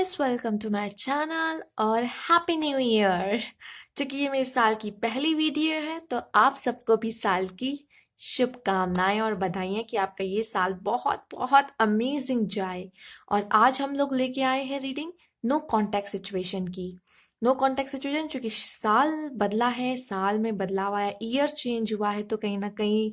Guys, welcome to my channel और happy new year. क्योंकि ये मेरे साल की पहली वीडियो है तो आप सबको भी साल की शुभकामनाएं और बधाइयां कि आपका ये साल बहुत बहुत अमेजिंग जाए। और आज हम लोग लेके आए हैं रीडिंग नो कॉन्टेक्ट सिचुएशन की। नो कॉन्टेक्ट सिचुएशन क्योंकि साल बदला है, साल में बदलाव आया, ईयर चेंज हुआ है तो कहीं ना कहीं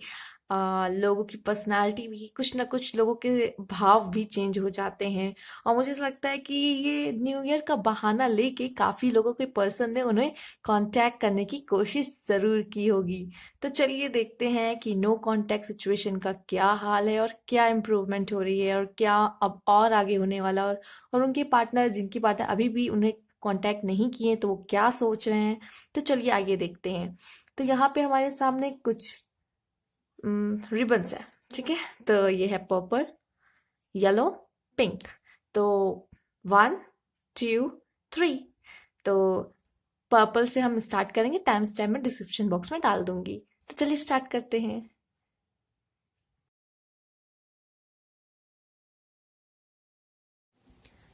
लोगों की पर्सनालिटी भी, कुछ ना कुछ लोगों के भाव भी चेंज हो जाते हैं। और मुझे ऐसा लगता है कि ये न्यू ईयर का बहाना लेके काफी लोगों के पर्सन ने उन्हें कांटेक्ट करने की कोशिश जरूर की होगी। तो चलिए देखते हैं कि नो कांटेक्ट सिचुएशन का क्या हाल है और क्या इम्प्रूवमेंट हो रही है और क्या अब और आगे होने वाला। और उनके पार्टनर, जिनकी पार्टनर अभी भी उन्हें कांटेक्ट नहीं किए, तो वो क्या सोच रहे हैं। तो चलिए आगे देखते हैं। तो यहाँ पे हमारे सामने कुछ रिबन्स है। ठीक है, तो ये है पर्पल, येलो, पिंक। तो 1 2 3। तो पर्पल से हम स्टार्ट करेंगे। टाइम स्टैम्प में डिस्क्रिप्शन बॉक्स में डाल दूंगी। तो चलिए स्टार्ट करते हैं।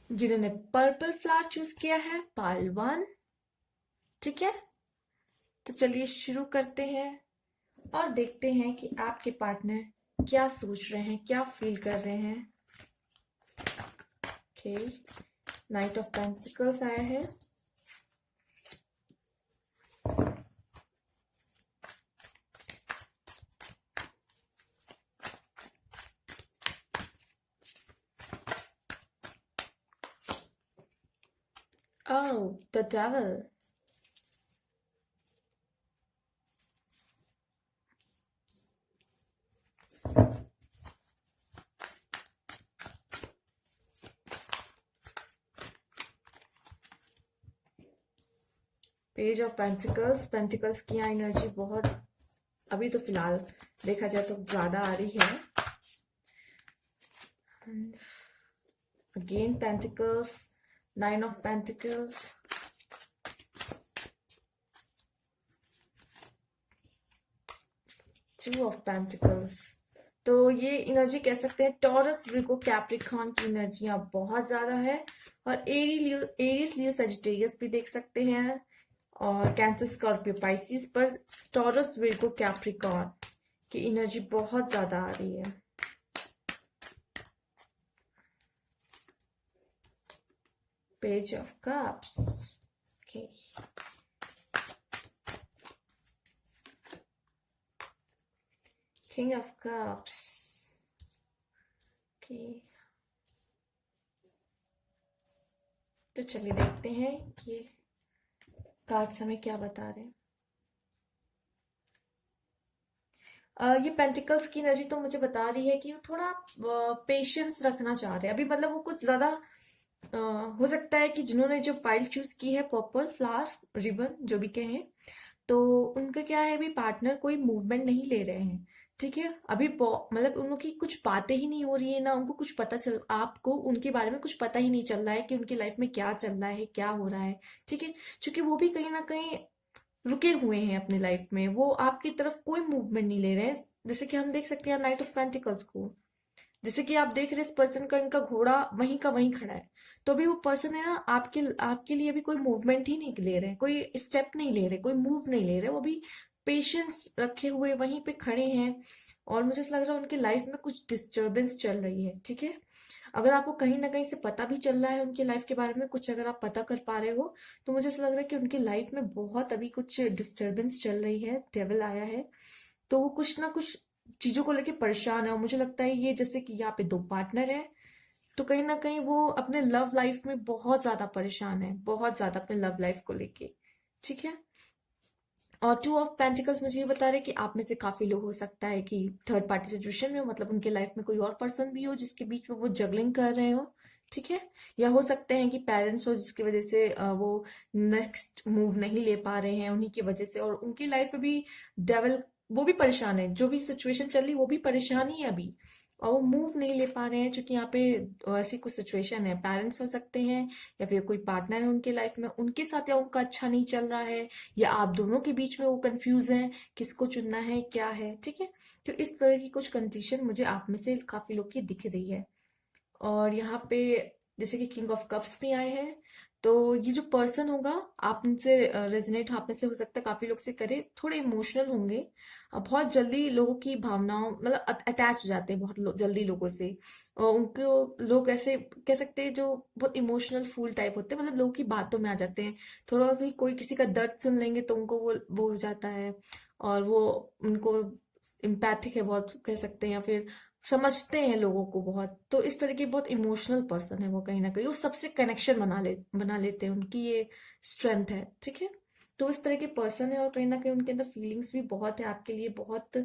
जिन्होंने पर्पल फ्लावर चूज किया है, पाइल 1। ठीक है, तो चलिए शुरू करते हैं और देखते हैं कि आपके पार्टनर क्या सोच रहे हैं, क्या फील कर रहे हैं। ओके, नाइट ऑफ पेंटिकल्स आया है। Oh, the devil. Page of pentacles. Pentacles की यहाँ एनर्जी बहुत, अभी तो फिलहाल देखा जाए तो ज्यादा आ रही है। Again pentacles, 9 of pentacles, 2 of pentacles. तो ये एनर्जी कह सकते हैं टॉरस, विर्गो, कैप्रिकॉर्न की एनर्जियां बहुत ज्यादा है। और एरीज, लियो, सजिटेरियस भी देख सकते हैं। और कैंसर, स्कॉर्पियो, पाइसिस। पर टॉरस, विर्गो, कैप्रिकॉर्न की एनर्जी बहुत ज्यादा आ रही है। Page of Cups. Okay. King of Cups. Okay. तो चलिए देखते हैं कि कार्ड्स हमें क्या बता रहे हैं। ये पेंटिकल्स की एनर्जी तो मुझे बता रही है कि वो थोड़ा पेशेंस रखना चाह रहे हैं अभी। मतलब वो कुछ ज्यादा हो सकता है कि जिन्होंने जो फाइल चूज की है, पर्पल फ्लावर रिबन जो भी कहें, तो उनका क्या है, अभी पार्टनर कोई मूवमेंट नहीं ले रहे हैं। ठीक है, अभी मतलब उनकी कुछ बातें ही नहीं हो रही है ना, उनको कुछ पता चल, आपको उनके बारे में कुछ पता ही नहीं चल रहा है कि उनकी लाइफ में क्या चल रहा है, क्या हो रहा है। ठीक है, क्योंकि वो भी कहीं ना कहीं रुके हुए हैं अपनी लाइफ में, वो आपकी तरफ कोई मूवमेंट नहीं ले रहे हैं। जैसे कि हम देख सकते हैं नाइट ऑफ पेंटिकल्स को। जैसे कि आप देख रहे हैं इस पर्सन का, इनका घोड़ा वहीं का वहीं खड़ा है। तो अभी वो पर्सन है ना, आपके आपके लिए अभी कोई मूवमेंट ही नहीं ले रहे हैं, कोई स्टेप नहीं ले रहे, कोई मूव नहीं ले रहे। वो अभी पेशेंस रखे हुए वहीं पे खड़े हैं। और मुझे ऐसा लग रहा है उनकी लाइफ में कुछ डिस्टरबेंस चल रही है। ठीक है, अगर आपको कहीं ना कहीं से पता भी चल रहा है उनकी लाइफ के बारे में कुछ, अगर आप पता कर पा रहे हो, तो मुझे ऐसा लग रहा है कि उनकी लाइफ में बहुत अभी कुछ डिस्टरबेंस चल रही है। डेविल आया है, तो वो कुछ ना कुछ चीजों को लेके परेशान है। और मुझे लगता है ये, जैसे कि यहाँ पे 2 पार्टनर है, तो कहीं ना कहीं वो अपने लव लाइफ में बहुत ज्यादा परेशान है, बहुत ज्यादा अपने लव लाइफ को लेके। ठीक है, और 2 ऑफ पेंटिकल्स मुझे ये बता रहे कि आप में से काफी लोग, हो सकता है कि थर्ड पार्टी सिचुएशन में हो, मतलब उनके लाइफ में कोई और पर्सन भी हो जिसके बीच में वो जगलिंग कर रहे हो। ठीक है, या हो सकते हैं कि पेरेंट्स हो जिसकी वजह से वो नेक्स्ट मूव नहीं ले पा रहे हैं उन्हीं की वजह से, और उनकी लाइफ में भी डेवल, वो भी परेशान है। जो भी सिचुएशन चल रही वो भी परेशान ही है अभी, और वो मूव नहीं ले पा रहे हैं क्योंकि यहाँ पे ऐसी कुछ सिचुएशन है। पेरेंट्स हो सकते हैं, या फिर कोई पार्टनर है उनके लाइफ में, उनके साथ या उनका अच्छा नहीं चल रहा है, या आप दोनों के बीच में वो कंफ्यूज हैं किसको चुनना है, क्या है। ठीक है, तो इस तरह की कुछ कंडीशन मुझे आप में से काफी लोग की दिख रही है। और यहाँ पे जैसे कि किंग ऑफ कप्स भी आए हैं। तो ये जो पर्सन होगा, आप इनसे रेजोनेट आप में से हो सकता है काफी लोग से करे, थोड़े इमोशनल होंगे, बहुत जल्दी लोगों की भावनाओं मतलब अटैच हो जाते हैं बहुत जल्दी लोगों से। और उनको लोग ऐसे कह सकते हैं जो बहुत इमोशनल फूल टाइप होते हैं, मतलब लोगों की बातों में आ जाते हैं। थोड़ा भी कोई किसी का दर्द सुन लेंगे तो उनको वो हो जाता है, और वो उनको इम्पैथिक है बहुत कह सकते हैं, या फिर समझते हैं लोगों को बहुत। तो इस तरह की बहुत इमोशनल पर्सन है वो, कहीं ना कहीं वो सबसे कनेक्शन बना लेते हैं, उनकी ये स्ट्रेंथ है, ठीक है। तो इस तरह के पर्सन है, और कहीं ना कहीं उनके अंदर फीलिंग्स भी बहुत है आपके लिए, बहुत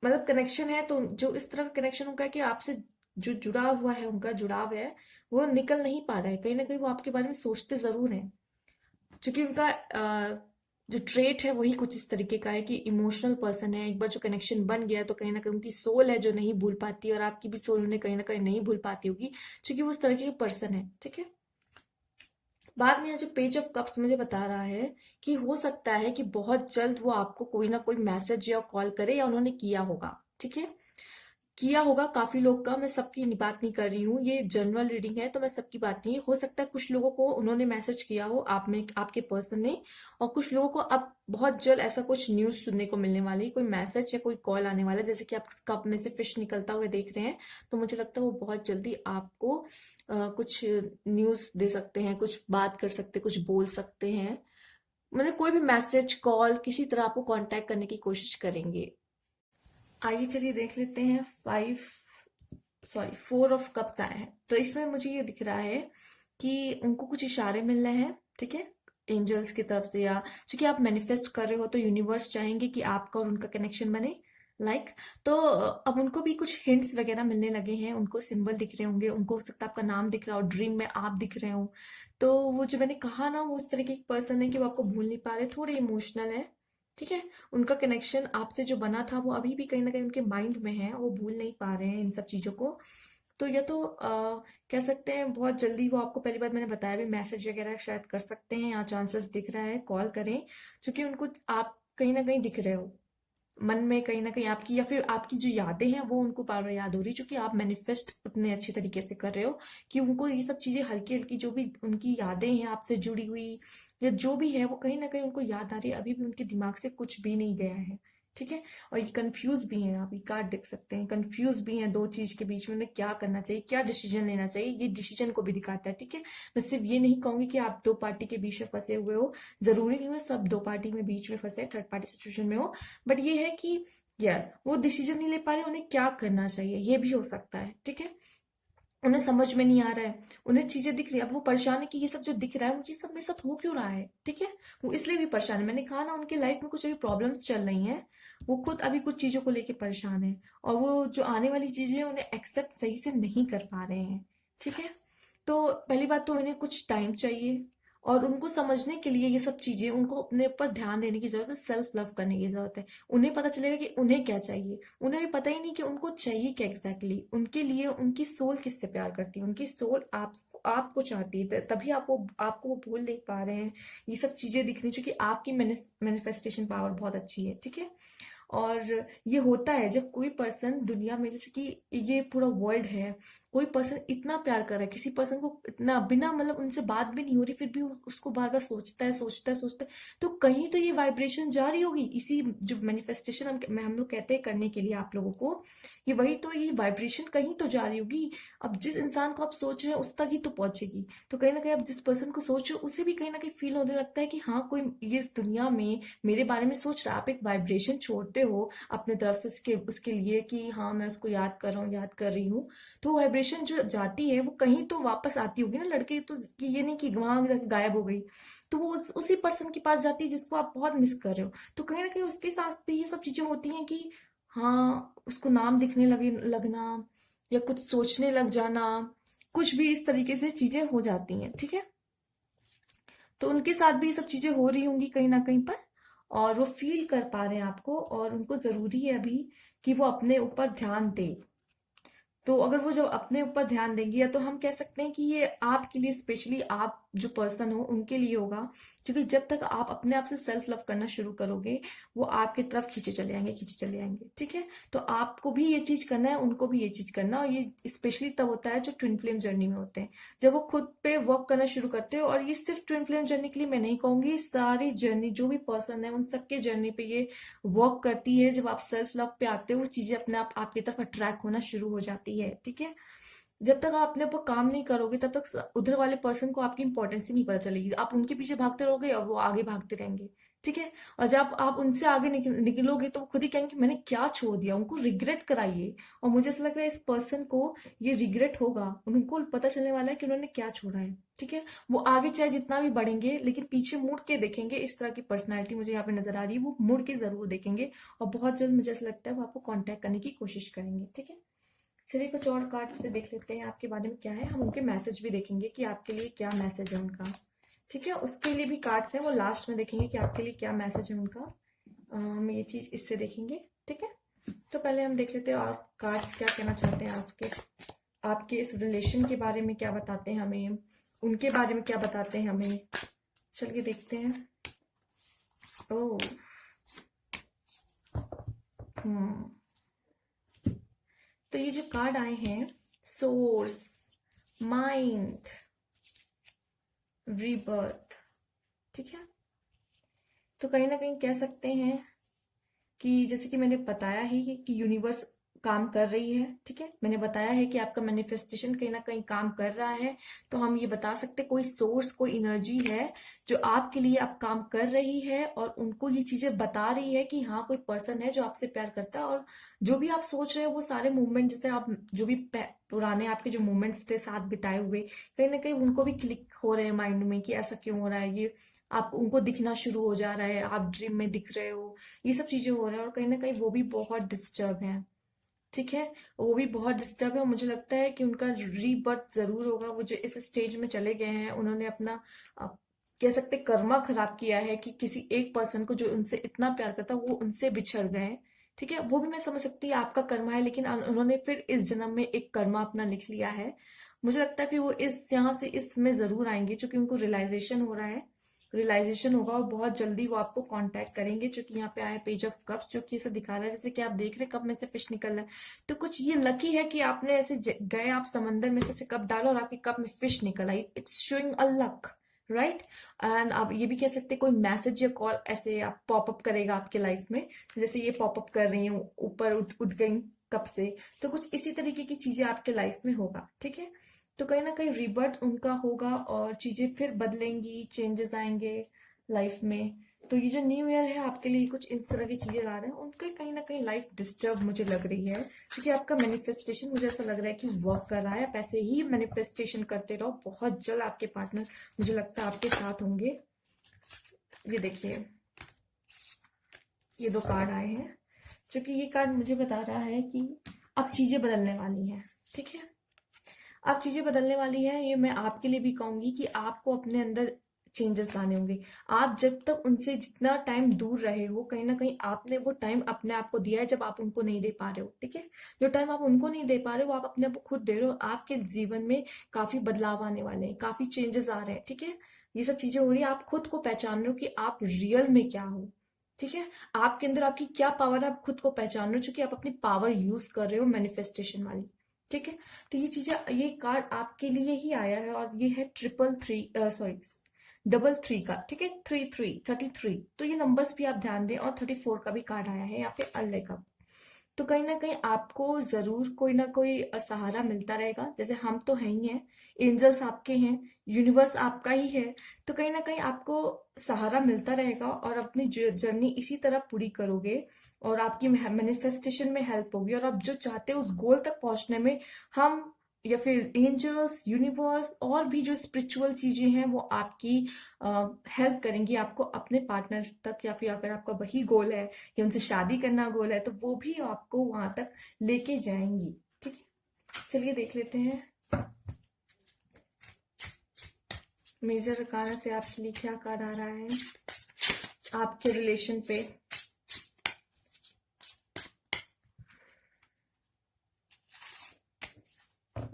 मतलब कनेक्शन है। तो जो इस तरह का कनेक्शन होगा कि आपसे जो जुड़ा हुआ है, उनका जुड़ाव है, वो निकल नहीं पा रहा है, कहीं ना कहीं वो आपके बारे में सोचते जरूर हैं, क्योंकि उनका जो ट्रेट है वही कुछ इस तरीके का है कि इमोशनल पर्सन है। एक बार जो कनेक्शन बन गया तो कहीं ना कहीं उनकी सोल है जो नहीं भूल पाती, और आपकी भी सोल उन्हें कहीं ना कहीं नहीं भूल पाती होगी, क्योंकि वो उस तरीके के पर्सन है, ठीक है। बाद में यहाँ जो पेज ऑफ कप्स मुझे बता रहा है कि हो सकता है कि बहुत जल्द वो आपको कोई ना कोई मैसेज या कॉल करे, या उन्होंने किया होगा, ठीक है। किया होगा काफी लोग का, मैं सबकी बात नहीं कर रही हूँ, ये जनरल रीडिंग है तो मैं सबकी बात नहीं, हो सकता है कुछ लोगों को उन्होंने मैसेज किया हो आप में, आपके पर्सन ने, और कुछ लोगों को अब बहुत जल्द ऐसा कुछ न्यूज सुनने को मिलने वाली, कोई मैसेज या कोई कॉल आने वाला है। जैसे कि आप कप में से फिश निकलता हुआ देख रहे हैं, तो मुझे लगता है वो बहुत जल्दी आपको कुछ न्यूज दे सकते हैं, कुछ बात कर सकते हैं, कुछ बोल सकते हैं, मतलब कोई भी मैसेज कॉल किसी तरह आपको कांटेक्ट करने की कोशिश करेंगे। आइए चलिए देख लेते हैं। 4 ऑफ कप्स आए हैं, तो इसमें मुझे ये दिख रहा है कि उनको कुछ इशारे मिल रहे हैं, ठीक है, एंजल्स की तरफ से, या क्योंकि आप मैनिफेस्ट कर रहे हो तो यूनिवर्स चाहेंगे कि आपका और उनका कनेक्शन बने, लाइक। तो अब उनको भी कुछ हिंट्स वगैरह मिलने लगे हैं, उनको सिंबल दिख रहे होंगे, उनको हो सकता है आपका नाम दिख रहा हो, ड्रीम में आप दिख रहे हो। तो वो जो मैंने कहा ना, वो उस तरीके की पर्सन है कि वो आपको भूल नहीं पा रहे, थोड़े इमोशनल है, ठीक है। उनका कनेक्शन आपसे जो बना था वो अभी भी कहीं ना कहीं उनके माइंड में है, वो भूल नहीं पा रहे हैं इन सब चीजों को। तो या तो कह सकते हैं बहुत जल्दी वो आपको, पहली बार मैंने बताया भी, मैसेज वगैरह शायद कर सकते हैं, या चांसेस दिख रहा है कॉल करें, क्योंकि उनको आप कहीं ना कहीं दिख रहे हो मन में, कहीं ना कहीं आपकी, या फिर आपकी जो यादें हैं वो उनको बार बार याद हो रही, क्योंकि आप मैनिफेस्ट उतने अच्छे तरीके से कर रहे हो कि उनको ये सब चीजें हल्की हल्की जो भी उनकी यादें हैं आपसे जुड़ी हुई, या जो भी है वो कहीं ना कहीं उनको याद आ रही है, अभी भी उनके दिमाग से कुछ भी नहीं गया है, ठीक है। और ये कंफ्यूज भी हैं, आप ये कार्ड देख सकते हैं, कंफ्यूज भी हैं दो चीज के बीच में, उन्हें क्या करना चाहिए, क्या डिसीजन लेना चाहिए, ये डिसीजन को भी दिखाता है, ठीक है। मैं सिर्फ ये नहीं कहूंगी कि आप दो पार्टी के बीच में फंसे हुए हो, जरूरी नहीं है सब दो पार्टी में बीच में फंसे, थर्ड पार्टी सिचुएशन में हो, बट ये है कि यार वो डिसीजन नहीं ले पा रहे, उन्हें क्या करना चाहिए, ये भी हो सकता है, ठीक है। उन्हें समझ में नहीं आ रहा है, उन्हें चीजें दिख रही है, अब वो परेशान है कि ये सब जो दिख रहा है मुझे सब मेरे साथ हो क्यों रहा है, ठीक है। वो इसलिए भी परेशान है, मैंने कहा ना उनके लाइफ में कुछ अभी प्रॉब्लम्स चल रही हैं, वो खुद अभी कुछ चीजों को लेके परेशान है, और वो जो आने वाली चीजें हैं उन्हें एक्सेप्ट सही से नहीं कर पा रहे हैं, ठीक है। तो पहली बात तो इन्हें कुछ टाइम चाहिए, और उनको समझने के लिए ये सब चीजें, उनको अपने ऊपर ध्यान देने की जरूरत है, सेल्फ लव करने की जरूरत है। उन्हें पता चलेगा कि उन्हें क्या चाहिए, उन्हें भी पता ही नहीं कि उनको चाहिए क्या एग्जैक्टली exactly। उनके लिए उनकी सोल किससे प्यार करती है, उनकी सोल आपको चाहती है, तभी आपको वो भूल नहीं पा रहे हैं। ये सब चीजें दिख रही, क्योंकि आपकी मैनिफेस्टेशन पावर बहुत अच्छी है, ठीक है। और ये होता है जब कोई पर्सन दुनिया में, जैसे कि ये पूरा वर्ल्ड है, कोई पर्सन इतना प्यार कर रहा है किसी पर्सन को, इतना बिना मतलब उनसे बात भी नहीं हो रही, फिर भी उसको बार बार सोचता है सोचता है सोचता है, तो कहीं तो ये वाइब्रेशन जा रही होगी, इसी जो मैनिफेस्टेशन हम लोग कहते हैं करने के लिए आप लोगों को, ये वही तो, ये वाइब्रेशन कहीं तो जा रही होगी। अब जिस इंसान को आप सोच रहे हैं उस तक ही तो पहुंचेगी, तो कहीं ना कहीं आप जिस पर्सन को सोच रहे हो उसे भी कहीं ना कहीं फील होने लगता है कि हाँ कोई ये इस दुनिया में मेरे बारे में सोच रहा है। आप एक वाइब्रेशन छोड़ते हो अपने तरफ से उसके उसके लिए कि हाँ मैं उसको याद कर रहा हूँ, याद कर रही हूँ, तो वाइब्रेशन जो जाती है वो कहीं तो वापस आती होगी ना लड़के, तो कि ये नहीं कि वहां जाके गायब हो गई, तो वो उसी पर्सन के पास जाती है जिसको आप बहुत मिस कर रहे हो। तो कहीं ना कहीं उसके साथ भी ये सब चीजें होती हैं कि हाँ उसको नाम दिखने लगे लगना, या कुछ सोचने लग जाना, कुछ भी इस तरीके से चीजें हो जाती हैं, ठीक है। तो उनके साथ भी ये सब चीजें हो रही होंगी कहीं ना कहीं पर, और वो फील कर पा रहे हैं आपको, और उनको जरूरी है अभी कि वो अपने ऊपर ध्यान दे। तो अगर वो जब अपने ऊपर ध्यान देंगी, या तो हम कह सकते हैं कि ये आपके लिए स्पेशली, आप जो पर्सन हो उनके लिए होगा, क्योंकि जब तक आप अपने आप से सेल्फ लव करना शुरू करोगे वो आपकी तरफ खींचे चले आएंगे, खींचे चले आएंगे। ठीक है, तो आपको भी ये चीज करना है, उनको भी ये चीज करना है, और ये स्पेशली तब होता है जो ट्विन फ्लेम जर्नी में होते हैं, जब वो खुद पे वर्क करना शुरू करते हो। और ये सिर्फ ट्विन फ्लेम जर्नी के लिए मैं नहीं कहूंगी, सारी जर्नी जो भी पर्सन है उन सबके जर्नी पे ये वर्क करती है। जब आप सेल्फ लव पे आते हो वो चीजें अपने आप आपकी तरफ अट्रैक्ट होना शुरू हो जाती है। ठीक है, जब तक आप अपने ऊपर काम नहीं करोगे तब तक उधर वाले पर्सन को आपकी इंपॉर्टेंस ही नहीं पता चलेगी। आप उनके पीछे भागते रहोगे और वो आगे भागते रहेंगे। ठीक है, और जब आप उनसे आगे निकलोगे तो वो खुद ही कहेंगे मैंने क्या छोड़ दिया, उनको रिग्रेट कराइए। और मुझे ऐसा लग रहा है इस पर्सन को ये रिग्रेट होगा, उनको पता चलने वाला है कि उन्होंने क्या छोड़ा है। ठीक है, वो आगे चाहे जितना भी बढ़ेंगे लेकिन पीछे मुड़ के देखेंगे। इस तरह की पर्सनैलिटी मुझे यहाँ पे नजर आ रही है, वो मुड़ के जरूर देखेंगे और बहुत जल्द मुझे ऐसा लगता है वो आपको कॉन्टेक्ट करने की कोशिश करेंगे। ठीक है, चलिए कुछ और कार्ड से देख लेते हैं आपके बारे में क्या है। हम उनके मैसेज भी देखेंगे कि आपके लिए क्या मैसेज है उनका। ठीक है, उसके लिए भी कार्ड्स हैं, वो लास्ट में देखेंगे कि आपके लिए क्या मैसेज है उनका। हम ये चीज इससे देखेंगे। ठीक है, तो पहले हम देख लेते हैं और कार्ड्स क्या कहना चाहते हैं आपके आपके इस रिलेशन के बारे में, क्या बताते हैं हमें, उनके बारे में क्या बताते हैं हमें। चलिए देखते हैं। ओह, हम्म, तो ये जो कार्ड आए हैं, सोर्स, माइंड, रीबर्थ। ठीक है, तो कहीं ना कहीं कह सकते हैं कि जैसे कि मैंने बताया ही कि यूनिवर्स काम कर रही है। ठीक है, मैंने बताया है कि आपका मैनिफेस्टेशन कहीं ना कहीं काम कर रहा है। तो हम ये बता सकते कोई सोर्स, कोई एनर्जी है जो आपके लिए अब काम कर रही है और उनको ये चीजें बता रही है कि हाँ कोई पर्सन है जो आपसे प्यार करता है। और जो भी आप सोच रहे हो वो सारे मूवमेंट, जैसे आप जो भी पुराने आपके जो मूवमेंट्स थे साथ बिताए हुए, कहीं ना कहीं उनको भी क्लिक हो रहे हैं माइंड में कि ऐसा क्यों हो रहा है, ये आप उनको दिखना शुरू हो जा रहा है, आप ड्रीम में दिख रहे हो, ये सब चीजें हो रहा है। और कहीं ना कहीं वो भी बहुत डिस्टर्ब है। ठीक है, वो भी बहुत डिस्टर्ब है और मुझे लगता है कि उनका रीबर्थ जरूर होगा। वो जो इस स्टेज में चले गए हैं, उन्होंने अपना अ, कह सकते कर्मा खराब किया है कि किसी एक पर्सन को जो उनसे इतना प्यार करता वो उनसे बिछड़ गए हैं। ठीक है, वो भी मैं समझ सकती हूँ आपका कर्मा है, लेकिन उन्होंने फिर इस जन्म में एक कर्मा अपना लिख लिया है। मुझे लगता है कि वो इस यहाँ से इसमें जरूर आएंगे, क्योंकि उनको रियलाइजेशन हो रहा है, रियलाइजेशन होगा और बहुत जल्दी वो आपको कांटेक्ट करेंगे। जो कि यहाँ पे आया पेज ऑफ कप्स, जो कि ऐसे दिखा रहा है जैसे कि आप देख रहे हैं कप में से फिश निकल रहा है। तो कुछ ये लकी है कि आपने ऐसे गए आप समंदर में से ऐसे कप डालो और आपके कप में फिश निकल आई। It's showing a luck, right. And आप ये भी कह सकते हैं कोई मैसेज या कॉल ऐसे आप पॉपअप करेगा आपके लाइफ में, जैसे ये पॉपअप कर रही हूँ ऊपर उठ गई कप से। तो कुछ इसी तरीके की चीजें आपके लाइफ में होगा। ठीक है, तो कहीं ना कहीं रिबर्थ उनका होगा और चीजें फिर बदलेंगी, चेंजेस आएंगे लाइफ में। तो ये जो न्यू ईयर है आपके लिए कुछ इस तरह की चीजें ला रहे हैं, उनके कहीं ना कहीं लाइफ डिस्टर्ब मुझे लग रही है, क्योंकि आपका मैनिफेस्टेशन मुझे ऐसा लग रहा है कि वर्क कर रहा है। आप ऐसे ही मैनिफेस्टेशन करते रहो, बहुत जल्द आपके पार्टनर मुझे लगता है आपके साथ होंगे। ये देखिए, ये दो कार्ड आए हैं, क्योंकि ये कार्ड मुझे बता रहा है कि अब चीजें बदलने वाली हैं। ठीक है, अब चीजें बदलने वाली है, ये मैं आपके लिए भी कहूंगी कि आपको अपने अंदर चेंजेस लाने होंगे। आप जब तक उनसे जितना टाइम दूर रहे हो, कहीं ना कहीं आपने वो टाइम अपने आप को दिया है जब आप उनको नहीं दे पा रहे हो। ठीक है, जो टाइम आप उनको नहीं दे पा रहे हो वो आप अपने आप को खुद दे रहे हो। आपके जीवन में काफी बदलाव आने वाले हैं, काफी चेंजेस आ रहे हैं। ठीक है, ये सब चीजें हो रही है, आप खुद को पहचान रहे हो कि आप रियल में क्या हो। ठीक है, आपके अंदर आपकी क्या पावर है, आप खुद को पहचान रहे हो, क्योंकि आप अपनी पावर यूज कर रहे हो मैनिफेस्टेशन वाली। ठीक है, तो ये चीजें, ये कार्ड आपके लिए ही आया है और ये है 333, सॉरी, 33 का। ठीक है, 33 तो ये नंबर्स भी आप ध्यान दें। और 34 का भी कार्ड आया है यहाँ पे, अल्ले का। तो कहीं ना कहीं आपको जरूर कोई ना कोई सहारा मिलता रहेगा, जैसे हम तो हैं ही हैं, एंजल्स आपके हैं, यूनिवर्स आपका ही है। तो कहीं ना कहीं आपको सहारा मिलता रहेगा और अपनी जर्नी इसी तरह पूरी करोगे और आपकी मैनिफेस्टेशन में हेल्प होगी। और आप जो चाहते हो उस गोल तक पहुंचने में हम या फिर एंजल्स, यूनिवर्स और भी जो स्पिरिचुअल चीजें हैं वो आपकी हेल्प करेंगी आपको अपने पार्टनर तक। या फिर अगर आपका वही गोल है कि उनसे शादी करना गोल है, तो वो भी आपको वहां तक लेके जाएंगी। ठीक है, चलिए देख लेते हैं मेजर अरकाना से आपके लिए क्या कार्ड आ रहा है आपके रिलेशन पे।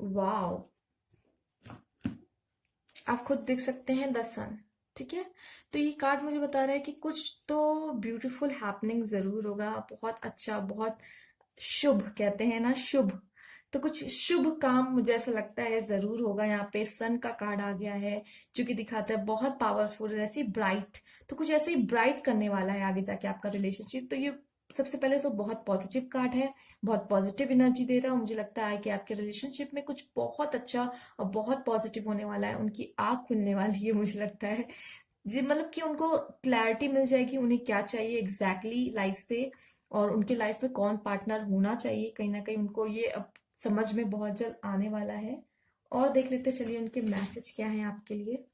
वाओ, आप खुद देख सकते हैं द सन। ठीक है, तो ये कार्ड मुझे बता रहा है कि कुछ तो ब्यूटीफुल हैपनिंग जरूर होगा, बहुत अच्छा, बहुत शुभ कहते हैं ना, शुभ। तो कुछ शुभ काम मुझे ऐसा लगता है जरूर होगा। यहाँ पे सन का कार्ड आ गया है जो कि दिखाता है बहुत पावरफुल, ऐसे ब्राइट। तो कुछ ऐसे ही ब्राइट करने वाला है आगे जाके आपका रिलेशनशिप। तो ये सबसे पहले तो बहुत पॉजिटिव कार्ड है, बहुत पॉजिटिव एनर्जी दे रहा है। और मुझे लगता है कि आपके रिलेशनशिप में कुछ बहुत अच्छा और बहुत पॉजिटिव होने वाला है। उनकी आंख खुलने वाली है मुझे लगता है जी, मतलब कि उनको क्लैरिटी मिल जाएगी उन्हें क्या चाहिए एग्जैक्टली लाइफ से, और उनके लाइफ में कौन पार्टनर होना चाहिए। कहीं ना कहीं उनको ये अब समझ में बहुत जल्द आने वाला है। और देख लेते चलिए उनके मैसेज क्या है आपके लिए,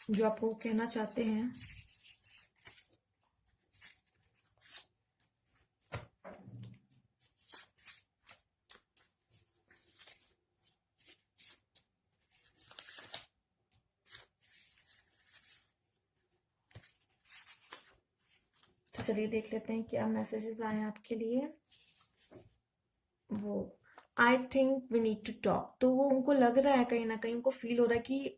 जो आपको कहना चाहते हैं। तो चलिए देख लेते हैं क्या मैसेजेस आए हैं आपके लिए। वो I think we need to talk, तो वो उनको लग रहा है, कहीं ना कहीं उनको फील हो रहा है कि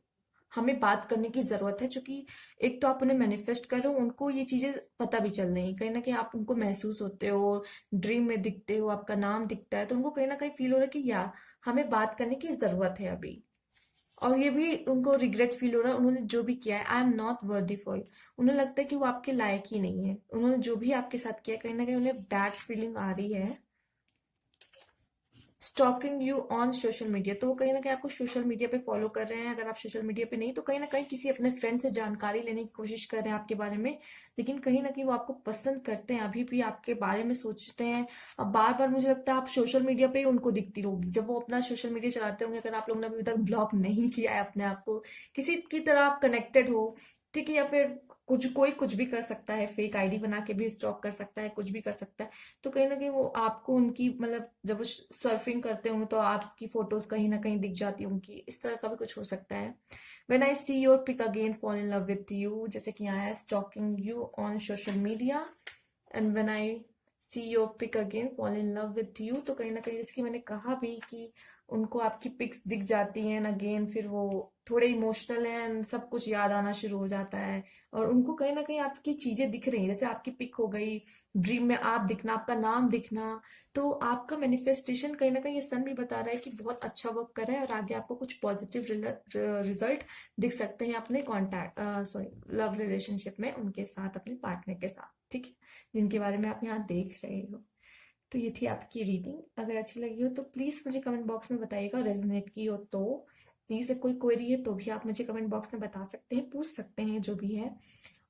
हमें बात करने की जरूरत है। क्योंकि एक तो आप उन्हें मैनिफेस्ट कर रहे हो, उनको ये चीजें पता भी चल रही है, कहीं ना कहीं आप उनको महसूस होते हो, ड्रीम में दिखते हो, आपका नाम दिखता है। तो उनको कहीं ना कहीं फील हो रहा है कि या हमें बात करने की जरूरत है अभी। और ये भी उनको रिग्रेट फील हो रहा है, उन्होंने जो भी किया है, आई am not worthy for you. उन्हें लगता है कि वो आपके लायक ही नहीं है, उन्होंने जो भी आपके साथ किया, कहीं ना कहीं उन्हें बैड फीलिंग आ रही है। Stalking you on social media, तो वो कहीं ना कहीं आपको सोशल मीडिया पे फॉलो कर रहे हैं। अगर आप सोशल मीडिया पे नहीं तो कहीं ना कहीं किसी अपने फ्रेंड से जानकारी लेने की कोशिश कर रहे हैं आपके बारे में। लेकिन कहीं ना कहीं वो आपको पसंद करते हैं, अभी भी आपके बारे में सोचते हैं। अब बार बार मुझे लगता है आप सोशल मीडिया पे ही उनको दिखती रहोगी जब वो अपना सोशल मीडिया चलाते होंगे। अगर आप लोगों ने अभी तक ब्लॉक नहीं किया है अपने आप को, किसी की तरह आप कनेक्टेड हो, ठीक है, या फिर कोई कुछ भी कर सकता है, फेक आईडी बना के भी स्टॉक कर सकता है, कुछ भी कर सकता है। तो कहीं ना कहीं वो आपको उनकी, मतलब जब वो सर्फिंग करते होंगे तो आपकी फोटोज कहीं ना कहीं दिख जाती होंगी, इस तरह का भी कुछ हो सकता है। When I see your pic again fall in love with you, जैसे कि यहाँ है stalking you on social media, and when I see your pic again fall in love with you. तो कहीं ना कहीं जैसे कि मैंने कहा भी कि उनको आपकी पिक्स दिख जाती हैं अगेन, फिर वो थोड़े इमोशनल हैं and सब कुछ याद आना शुरू हो जाता है। और उनको कहीं ना कहीं आपकी चीजें दिख रही हैं, जैसे आपकी पिक हो गई, ड्रीम में आप दिखना, आपका नाम दिखना। तो आपका मैनिफेस्टेशन कहीं ना कहीं ये सन भी बता रहा है कि बहुत अच्छा वर्क कर रहा है, और आगे आपको कुछ पॉजिटिव रिजल्ट दिख सकते हैं अपने कॉन्टैक्ट, सॉरी, लव रिलेशनशिप में उनके साथ, अपने पार्टनर के साथ, ठीक है, जिनके बारे में आप यहाँ देख रहे हो। तो ये थी आपकी रीडिंग। अगर अच्छी लगी हो तो प्लीज मुझे कमेंट बॉक्स में बताइएगा, रेजोनेट की हो तो प्लीज। कोई क्वेरी है तो भी आप मुझे कमेंट बॉक्स में बता सकते हैं, पूछ सकते हैं, जो भी है।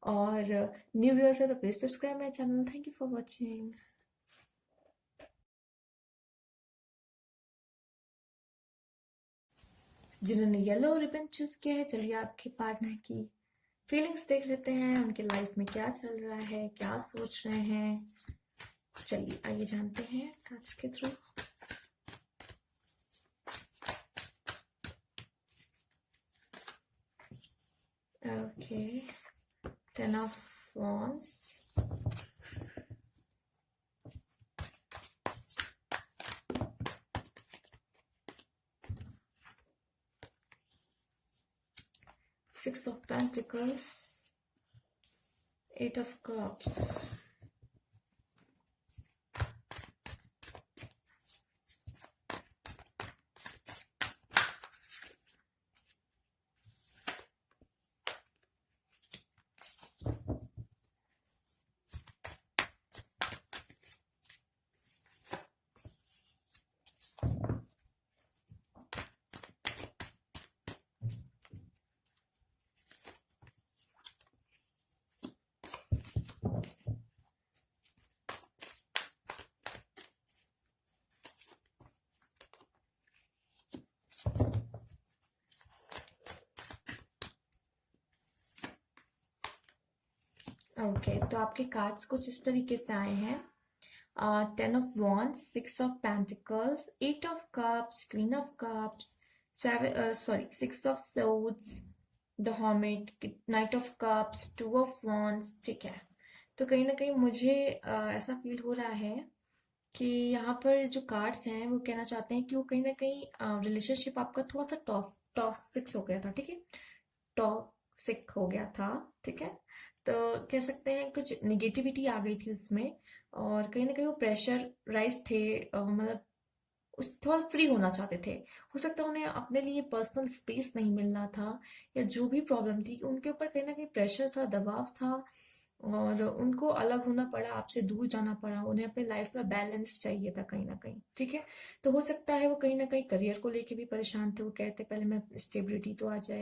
और न्यू व्यूअर्स है तो please subscribe my channel. Thank you for watching. जिन्होंने येलो रिबन चूज किया है, चलिए आपके पार्टनर की फीलिंग्स देख लेते हैं, उनके लाइफ में क्या चल रहा है, क्या सोच रहे हैं। चलिए आइए जानते हैं कार्ड्स के through. Okay, 10 of wands, 6 of pentacles, 8 of cups, okay. तो आपके कार्ड्स कुछ इस तरीके से आए हैं। 10 of wands, 6 of pentacles, 8 of cups, queen of cups, 6 of swords, the hermit, knight of cups, 2 of wands, ठीक है। तो कहीं ना कहीं मुझे ऐसा फील हो रहा है कि यहाँ पर जो कार्ड्स हैं वो कहना चाहते हैं कि वो कहीं ना कहीं रिलेशनशिप आपका थोड़ा सा टॉक्सिक हो गया था, ठीक है, टॉक्सिक हो गया था, ठीक है। तो कह सकते हैं कुछ निगेटिविटी आ गई थी उसमें, और कहीं ना कहीं वो प्रेशर राइज थे, मतलब उस थोड़ा फ्री होना चाहते थे। हो सकता है उन्हें अपने लिए पर्सनल स्पेस नहीं मिल रहा था, या जो भी प्रॉब्लम थी उनके ऊपर कहीं ना कहीं प्रेशर था, दबाव था, और उनको अलग होना पड़ा, आपसे दूर जाना पड़ा। उन्हें अपनी लाइफ में बैलेंस चाहिए था कहीं ना कहीं, ठीक है। तो हो सकता है वो कहीं ना कहीं करियर को लेके भी परेशान थे। वो कहते पहले मैं स्टेबिलिटी तो आ जाए,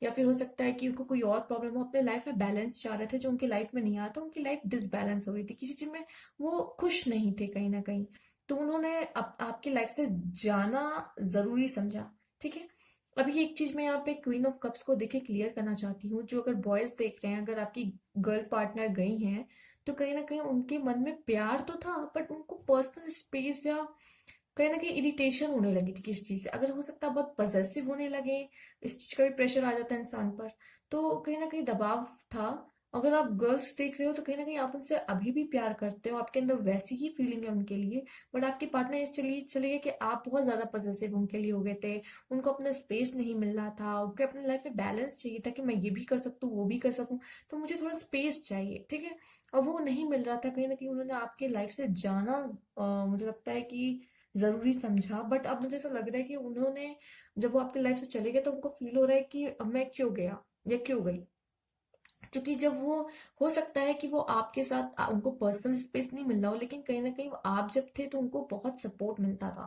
या फिर हो सकता है कि उनको कोई और प्रॉब्लम हो, अपने लाइफ में बैलेंस चाह रहे थे जो उनकी लाइफ में नहीं आ रहा था। उनकी लाइफ डिसबैलेंस हो रही थी, किसी चीज में वो खुश नहीं थे कहीं ना कहीं। तो उन्होंने आपकी लाइफ से जाना जरूरी समझा, ठीक है। अभी एक चीज मैं यहाँ पे क्वीन ऑफ कप्स को देखे क्लियर करना चाहती हूँ। जो अगर बॉयज देख रहे हैं, अगर आपकी गर्ल पार्टनर गई हैं, तो कहीं ना कहीं उनके मन में प्यार तो था, बट उनको पर्सनल स्पेस या कहीं ना कहीं इरिटेशन होने लगी थी किस चीज से। अगर हो सकता है बहुत पजेसिव होने लगे, इस चीज का भी प्रेशर आ जाता है इंसान पर, तो कहीं ना कहीं दबाव था। अगर आप गर्ल्स देख रहे हो तो कहीं ना कहीं आप उनसे अभी भी प्यार करते हो, आपके अंदर वैसी ही फीलिंग है उनके लिए, बट आपके पार्टनर इस चलिए चले गए कि आप बहुत ज्यादा पजेसिव उनके लिए हो गए थे। उनको अपना स्पेस नहीं मिल रहा था, उनको अपनी लाइफ में बैलेंस चाहिए था कि मैं ये भी कर सकता हूँ वो भी कर सकूँ, तो मुझे थोड़ा स्पेस चाहिए, ठीक है। और वो नहीं मिल रहा था, कहीं ना कहीं उन्होंने आपके लाइफ से जाना मुझे लगता है कि जरूरी समझा। बट अब मुझे ऐसा लग रहा है कि उन्होंने, जब वो आपकी लाइफ से चले गए, तो उनको फील हो रहा है कि अब मैं क्यों गया या क्यों गई। क्योंकि जब वो, हो सकता है कि वो आपके साथ उनको पर्सनल स्पेस नहीं मिल रहा हो, लेकिन कहीं ना कहीं आप जब थे तो उनको बहुत सपोर्ट मिलता था,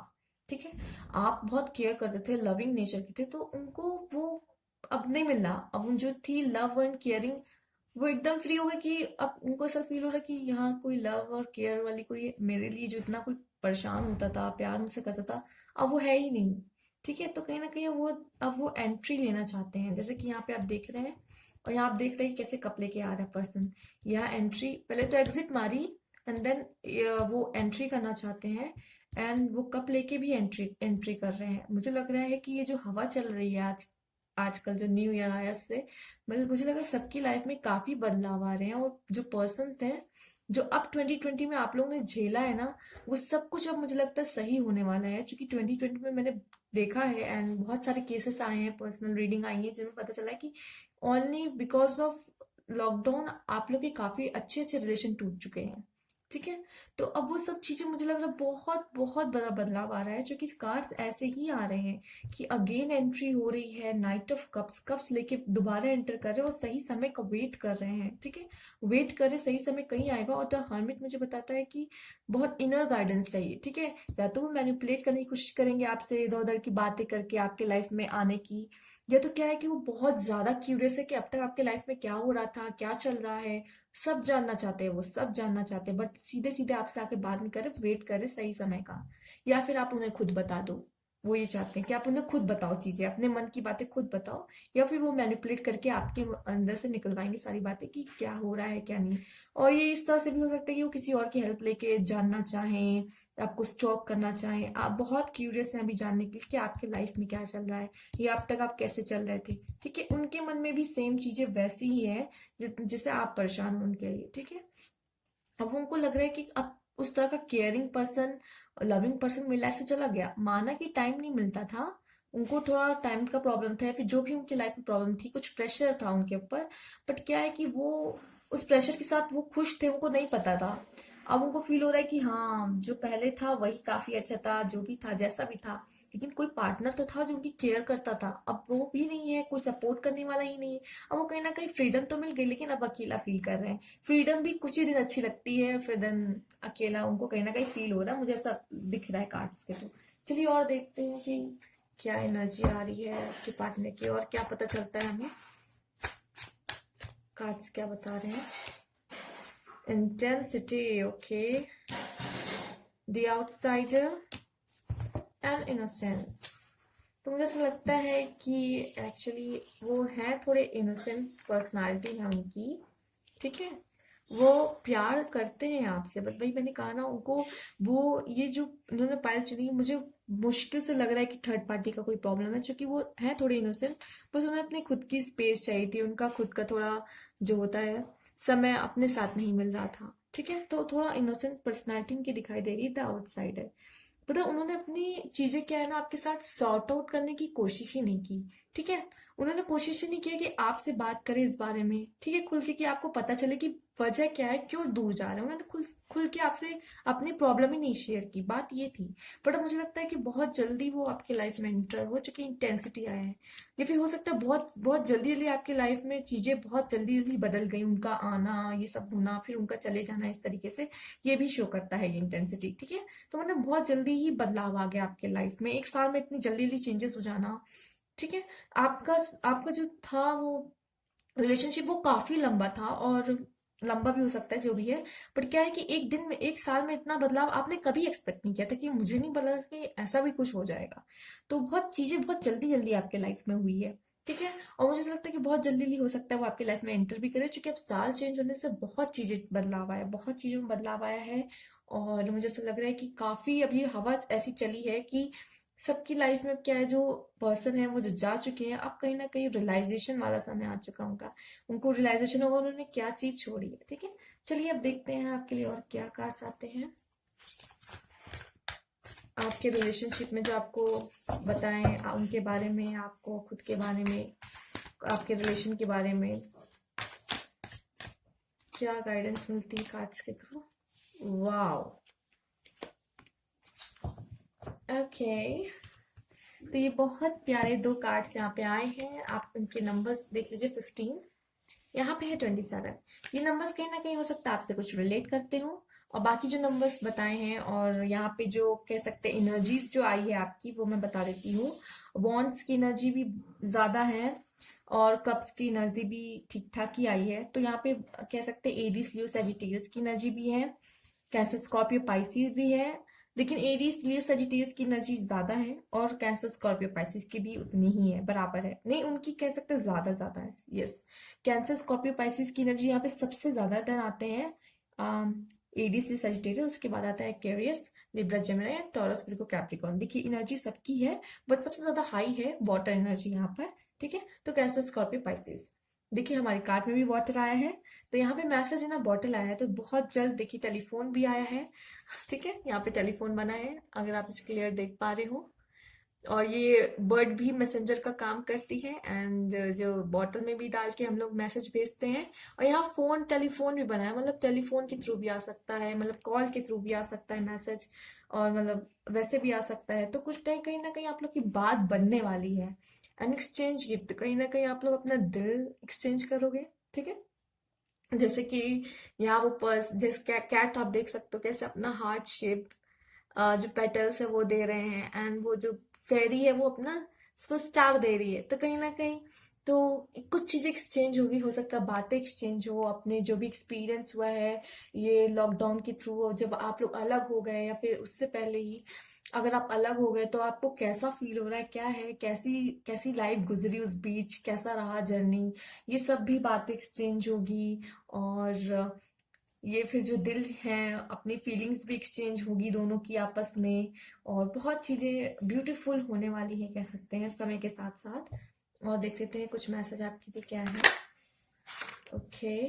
ठीक है। आप बहुत केयर करते थे, लविंग नेचर के थे, तो उनको वो अब नहीं मिल रहा। अब उन जो थी लव एंड केयरिंग, वो एकदम फ्री हो गए कि अब उनको ऐसा फील हो रहा है कि यहाँ कोई लव और केयर वाली कोई मेरे लिए जो इतना कोई परेशान होता था, प्यार मुझसे करता था, अब वो है ही नहीं, ठीक है। तो कहीं ना कहीं वो, अब वो एंट्री लेना चाहते हैं, जैसे कि यहाँ पे आप देख रहे हैं, और यहाँ आप देख रहे हैं कि कैसे कप लेके आ रहा है पर्सन। यहाँ एंट्री, पहले तो एग्जिट मारी, एंड देन वो एंट्री करना चाहते हैं, एंड वो कप लेके भी एंट्री एंट्री कर रहे हैं। मुझे लग रहा है कि ये जो हवा चल रही है आजकल जो न्यू ईयर आया इससे, मतलब मुझे लगा सबकी लाइफ में काफी बदलाव आ रहे हैं, और जो पर्सन थे, जो अब 2020 में आप लोगों ने झेला है ना, वो सब कुछ अब मुझे लगता है सही होने वाला है। क्योंकि 2020 में मैंने देखा है, एंड बहुत सारे केसेस आए हैं, पर्सनल रीडिंग आई है, जिनमें पता चला है कि ओनली बिकॉज ऑफ लॉकडाउन आप लोग के काफी अच्छे अच्छे रिलेशन टूट चुके हैं, ठीक है। तो अब वो सब चीजें, मुझे लग रहा है बहुत बहुत बड़ा बदलाव आ रहा है, क्योंकि कार्ड्स ऐसे ही आ रहे हैं कि अगेन एंट्री हो रही है, नाइट ऑफ कप्स, कप्स लेके दोबारा एंटर कर रहे हैं, और सही समय का वेट कर रहे हैं, ठीक है। वेट करे, सही समय कहीं आएगा। और द हर्मिट मुझे बताता है कि बहुत इनर गाइडेंस चाहिए, ठीक है। या तो वो मैनिपुलेट करने की कोशिश करेंगे आपसे, इधर उधर की बातें करके आपके लाइफ में आने की, या तो क्या है कि वो बहुत ज्यादा क्यूरियस है कि अब तक आपके लाइफ में क्या हो रहा था, क्या चल रहा है, सब जानना चाहते हैं, वो सब जानना चाहते हैं, बट सीधे सीधे आपसे आके बात नहीं करे, वेट करे सही समय का। या फिर आप उन्हें खुद बता दो, वो ये चाहते हैं कि आप उन्हें खुद बताओ चीजें, अपने मन की बातें खुद बताओ। या फिर वो मैनिपुलेट करके आपके अंदर से निकलवाएंगे सारी बातें कि क्या हो रहा है क्या नहीं। और ये इस तरह से भी हो सकता है कि वो किसी और की हेल्प लेके जानना चाहें, आपको स्टॉक करना चाहें। आप बहुत क्यूरियस हैं अभी जानने के लिए कि आपके लाइफ में क्या चल रहा है, या अब तक आप कैसे चल रहे थे, ठीक है। उनके मन में भी सेम चीजें वैसी ही है जिससे आप परेशान हो उनके लिए, ठीक है। अब उनको लग रहा है कि अब उस तरह का केयरिंग पर्सन, लविंग पर्सन मेरी लाइफ से चला गया। माना कि टाइम नहीं मिलता था, उनको थोड़ा टाइम का प्रॉब्लम था, या फिर जो भी उनकी लाइफ में प्रॉब्लम थी, कुछ प्रेशर था उनके ऊपर, बट क्या है कि वो उस प्रेशर के साथ वो खुश थे, उनको नहीं पता था। अब उनको फील हो रहा है कि हाँ, जो पहले था वही काफी अच्छा था, जो भी था जैसा भी था, लेकिन कोई पार्टनर तो था जो उनकी केयर करता था, अब वो भी नहीं है, कोई सपोर्ट करने वाला ही नहीं है। अब वो कहीं ना कहीं फ्रीडम तो मिल गई, लेकिन अब अकेला फील कर रहे हैं। फ्रीडम भी कुछ ही दिन अच्छी लगती है, फिर देन अकेला उनको कहीं ना कहीं फील हो रहा है, मुझे ऐसा दिख रहा है कार्ड्स के तो। चलिए और देखते हैं कि क्या एनर्जी आ रही है आपके पार्टनर की, और क्या पता चलता है हमें, कार्ड्स क्या बता रहे हैं। Intensity, okay, the outsider and innocence. तो मुझे ऐसा लगता है कि एक्चुअली वो है थोड़े इनोसेंट पर्सनालिटी है उनकी, ठीक है। वो प्यार करते हैं आपसे, बट भाई मैंने कहा ना उनको, वो ये जो उन्होंने पायल चुनी, मुझे मुश्किल से लग रहा है कि थर्ड पार्टी का कोई प्रॉब्लम है, क्योंकि वो है थोड़े इनोसेंट। बस उन्हें अपनी खुद की स्पेस चाहिए थी, उनका खुद का थोड़ा जो होता है समय अपने साथ नहीं मिल रहा था, ठीक है, तो थोड़ा इनोसेंट पर्सनालिटी उनकी दिखाई दे रही है, द आउटसाइड है। पता है, उन्होंने अपनी चीजें क्या है ना आपके साथ सॉर्ट आउट करने की कोशिश ही नहीं की। ठीक है, उन्होंने कोशिश ही नहीं किया कि आपसे बात करें इस बारे में, ठीक है, खुल के, कि आपको पता चले कि वजह क्या है, क्यों दूर जा रहे हैं। उन्होंने खुल खुल के आपसे अपनी प्रॉब्लम ही नहीं शेयर की, बात ये थी। बट अब मुझे लगता है कि बहुत जल्दी वो आपकी लाइफ में एंटर हो चुकी, इंटेंसिटी आया है, या फिर हो सकता है बहुत बहुत जल्दी जल्दी आपकी लाइफ में चीजें बहुत जल्दी जल्दी बदल गई, उनका आना, ये सब होना, फिर उनका चले जाना, इस तरीके से ये भी शो करता है ये इंटेंसिटी। ठीक है, तो मतलब बहुत जल्दी ही बदलाव आ गया आपके लाइफ में, एक साल में इतनी जल्दी जल्दी चेंजेस हो जाना। ठीक है, आपका आपका जो था वो रिलेशनशिप वो काफी लंबा था, और लंबा भी हो सकता है जो भी है। बट क्या है कि एक दिन में, एक साल में इतना बदलाव आपने कभी एक्सपेक्ट नहीं किया था, कि मुझे नहीं पता कि ऐसा भी कुछ हो जाएगा। तो बहुत चीजें बहुत जल्दी जल्दी आपके लाइफ में हुई है। ठीक है, और मुझे ऐसा लगता है कि बहुत जल्दी जल्दी हो सकता है वो आपकी लाइफ में एंटर भी करे, क्योंकि अब साल चेंज होने से बहुत चीजें बदलाव आया है, बहुत चीजों में बदलाव आया है। और मुझे ऐसा लग रहा है कि काफी अभी हवा ऐसी चली है कि सबकी लाइफ में क्या है, जो पर्सन है वो जो जा चुके हैं, अब कहीं ना कहीं रियलाइजेशन वाला समय आ चुका उनका, उनको रियलाइजेशन होगा उन्होंने क्या चीज छोड़ी है। ठीक है, चलिए अब देखते हैं आपके लिए और क्या कार्ड्स आते हैं। आपके रिलेशनशिप में जो आपको बताएं, उनके बारे में, आपको खुद के बारे में, आपके रिलेशन के बारे में क्या गाइडेंस मिलती है कार्ड्स के थ्रू। वाओ, ओके, तो ये बहुत प्यारे दो कार्ड्स यहाँ पे आए हैं। आप उनके नंबर्स देख लीजिए, 15, यहाँ पे है 27। ये नंबर्स कहीं ना कहीं हो सकता है आपसे कुछ रिलेट करते हो, और बाकी जो नंबर्स बताए हैं, और यहाँ पे जो कह सकते हैं एनर्जीज जो आई है आपकी, वो मैं बता देती हूँ। वॉन्ड्स की एनर्जी भी ज्यादा है, और कप्स की एनर्जी भी ठीक ठाक ही आई है। तो यहाँ पे कह सकते हैं एरीज लियो सजिटेरियस की एनर्जी भी है, कैंसर स्कॉर्पियो पाइसिस भी है। लेकिन एरीज लियो सजिटेरियस की एनर्जी ज्यादा है, और कैंसर स्कॉर्पियो पाइसिस की भी उतनी ही है, बराबर है, नहीं उनकी कह सकते हैं ज्यादा ज्यादा है। यस, कैंसर स्कॉर्पियो पाइसिस की एनर्जी यहाँ पे सबसे ज्यादा देन आते हैं। एडीज लियो सजिटेरियस, उसके बाद आता है Aquarius, Libra Gemini, taurus, Virgo, Capricorn. देखिए एनर्जी सबकी है, बट सबसे ज्यादा हाई है वाटर एनर्जी यहाँ पर। ठीक है, तो कैंसर स्कॉर्पियो पाइसिस। देखिए हमारी कार्ड में भी वाटर आया है, तो यहाँ पे मैसेज है ना, बॉटल आया है, तो बहुत जल्द देखिए टेलीफोन भी आया है। ठीक है, यहाँ पे टेलीफोन बना है, अगर आप इसे क्लियर देख पा रहे हो। और ये बर्ड भी मैसेंजर का काम करती है, एंड जो बॉटल में भी डाल के हम लोग मैसेज भेजते हैं। और यहाँ फोन टेलीफोन भी बना है, मतलब टेलीफोन के थ्रू भी आ सकता है, मतलब कॉल के थ्रू भी आ सकता है मैसेज, और मतलब वैसे भी आ सकता है। तो कुछ कहीं कहीं ना कहीं आप लोग की बात बनने वाली है। एंड एक्सचेंज गिफ्ट, कहीं ना कहीं आप लोग अपना दिल एक्सचेंज करोगे। ठीक है, जैसे कि यहाँ वो पर्स, जैसे कैट आप देख सकते हो कैसे अपना हार्ट शेप जो पेटल्स है वो दे रहे हैं, एंड वो जो फेरी है वो अपना स्टार दे रही है। तो कहीं ना कहीं तो कुछ चीजें एक्सचेंज होगी, हो सकता है बातें एक्सचेंज हो, अपने जो भी एक्सपीरियंस हुआ है ये लॉकडाउन के थ्रू, जब आप लोग अलग हो गए, या फिर उससे पहले ही अगर आप अलग हो गए, तो आपको कैसा फील हो रहा है, क्या है, कैसी कैसी लाइफ गुजरी उस बीच, कैसा रहा जर्नी, ये सब भी बातें एक्सचेंज होगी। और ये फिर जो दिल है, अपनी फीलिंग्स भी एक्सचेंज होगी दोनों की आपस में। और बहुत चीजें ब्यूटीफुल होने वाली है, कह सकते हैं समय के साथ साथ। और देख लेते हैं कुछ मैसेज आपके लिए क्या है। ओके,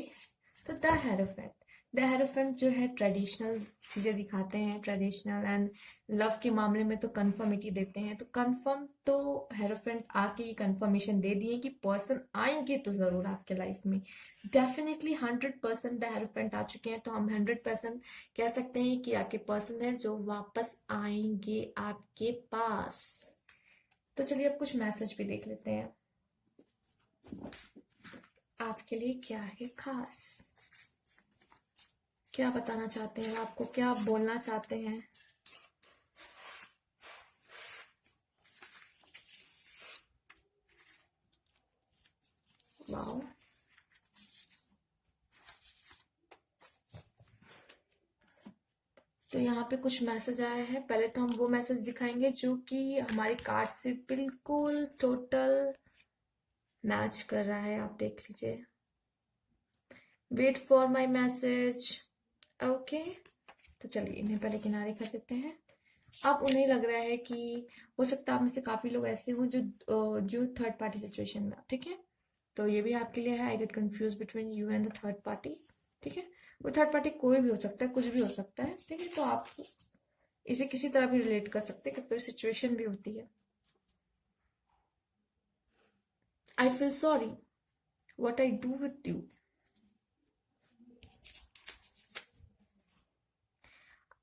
तो द हेरोफेंट, द हेरोफेंट जो है ट्रेडिशनल चीजें दिखाते हैं, ट्रेडिशनल, एंड लव के मामले में तो कंफर्मिटी देते हैं। तो कंफर्म तो हेरोफेंट आके ही कंफर्मेशन दे दिए कि पर्सन आएंगे तो जरूर आपके लाइफ में, डेफिनेटली 100% द हेरोफेंट आ चुके हैं। तो हम 100% कह सकते हैं कि आपके पर्सन है जो वापस आएंगे आपके पास। तो चलिए अब कुछ मैसेज भी देख लेते हैं, आपके लिए क्या है खास, क्या बताना चाहते हैं, आपको क्या बोलना चाहते हैं। वाओ, तो यहाँ पे कुछ मैसेज आया है। पहले तो हम वो मैसेज दिखाएंगे जो कि हमारी कार्ड से बिल्कुल टोटल मैच कर रहा है, आप देख लीजिए। Wait for my message, okay. तो चलिए इन्हें पहले किनारे कर देते हैं। अब उन्हें लग रहा है कि हो सकता है आप में से काफी लोग ऐसे हो जो थर्ड पार्टी सिचुएशन में, ठीक है। तो ये भी आपके लिए है, I get confuse between you and the third party. ठीक है, वो थर्ड पार्टी कोई भी हो सकता है, कुछ भी हो सकता है, ठीक है। तो आप इसे किसी तरह भी रिलेट कर सकते हैं, कोई सिचुएशन भी होती है। I feel sorry what I do with you.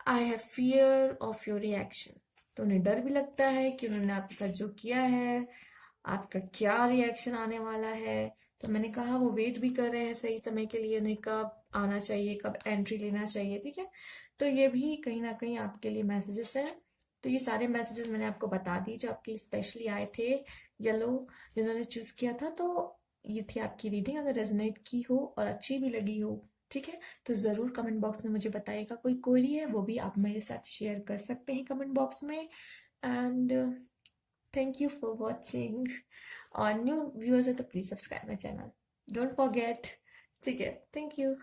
I have fear of your reaction. तो उन्हें डर भी लगता है कि उन्होंने आपके साथ जो किया है, आपका क्या रिएक्शन आने वाला है। तो मैंने कहा वो वेट भी कर रहे हैं सही समय के लिए, उन्हें कब आना चाहिए, कब एंट्री लेना चाहिए, ठीक है। तो ये भी कहीं ना कहीं आपके लिए मैसेजेस है। तो ये सारे मैसेजेस मैंने आपको बता दिए जो आपके लिए स्पेशली आए थे, येलो, जिन्होंने चूज किया था। तो ये थी आपकी रीडिंग। अगर रेजोनेट की हो और अच्छी भी लगी हो, ठीक है, तो ज़रूर कमेंट बॉक्स में मुझे बताइएगा। कोई क्वेरी है वो भी आप मेरे साथ शेयर कर सकते हैं कमेंट बॉक्स में। And thank you for watching. और न्यू व्यूअर्स है तो please subscribe my channel, don't forget, ठीक है। Thank you.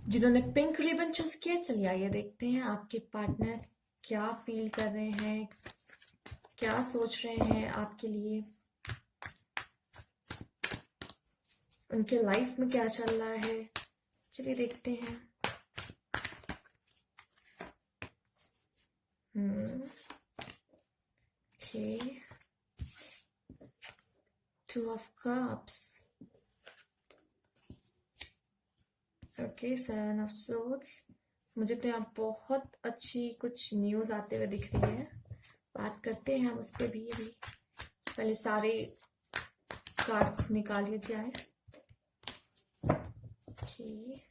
जिन्होंने पिंक रिबन चूज किया, चलिए आइए देखते हैं आपके पार्टनर क्या फील कर रहे हैं, क्या सोच रहे हैं आपके लिए, उनके लाइफ में क्या चल रहा है। चलिए देखते हैं। Okay, two of cups, okay, seven of swords. मुझे तो यहाँ बहुत अच्छी कुछ न्यूज आते हुए दिख रही है, बात करते हैं हम उस पर भी। अभी पहले सारे कार्ड्स निकाल लिए जाए। Okay,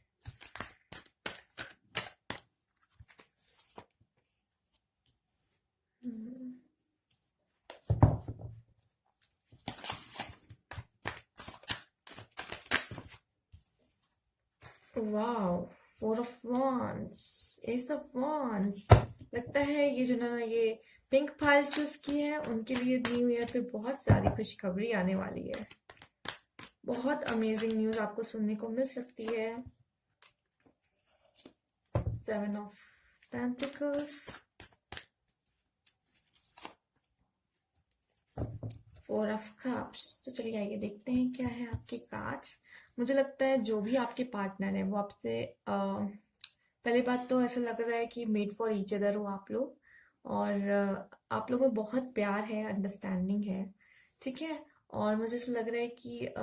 wow, four of wands, S of wands। लगता है ये जिन्होंने ये पिंक फाइल चूज की है उनके लिए न्यू ईयर पे बहुत सारी खुशखबरी आने वाली है। बहुत अमेजिंग न्यूज आपको सुनने को मिल सकती है। Seven of pentacles, four of cups. तो चलिए आइए देखते हैं क्या है आपके कार्ड्स। मुझे लगता है जो भी आपके पार्टनर है वो आपसे पहली बात तो ऐसा लग रहा है कि मेड फॉर ईच अदर हो आप लोग, और आप लोगों में बहुत प्यार है, अंडरस्टैंडिंग है, ठीक है। और मुझे ऐसा लग रहा है कि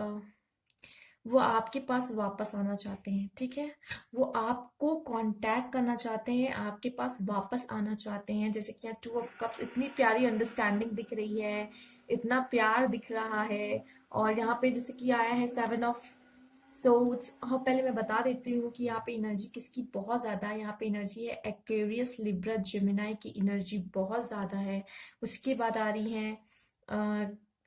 वो आपके पास वापस आना चाहते हैं, ठीक है। वो आपको कांटेक्ट करना चाहते हैं, आपके पास वापस आना चाहते हैं। जैसे कि यहाँ टू ऑफ कप्स, इतनी प्यारी अंडरस्टैंडिंग दिख रही है, इतना प्यार दिख रहा है। और यहाँ पे जैसे कि आया है सेवन ऑफ सोर्ड्स। हाँ, पहले मैं बता देती हूँ कि यहाँ पे एनर्जी किसकी बहुत ज्यादा है। यहाँ पे एनर्जी है एक्वेरियस, लिब्रा, जेमिनाई की एनर्जी बहुत ज्यादा है। उसके बाद आ रही है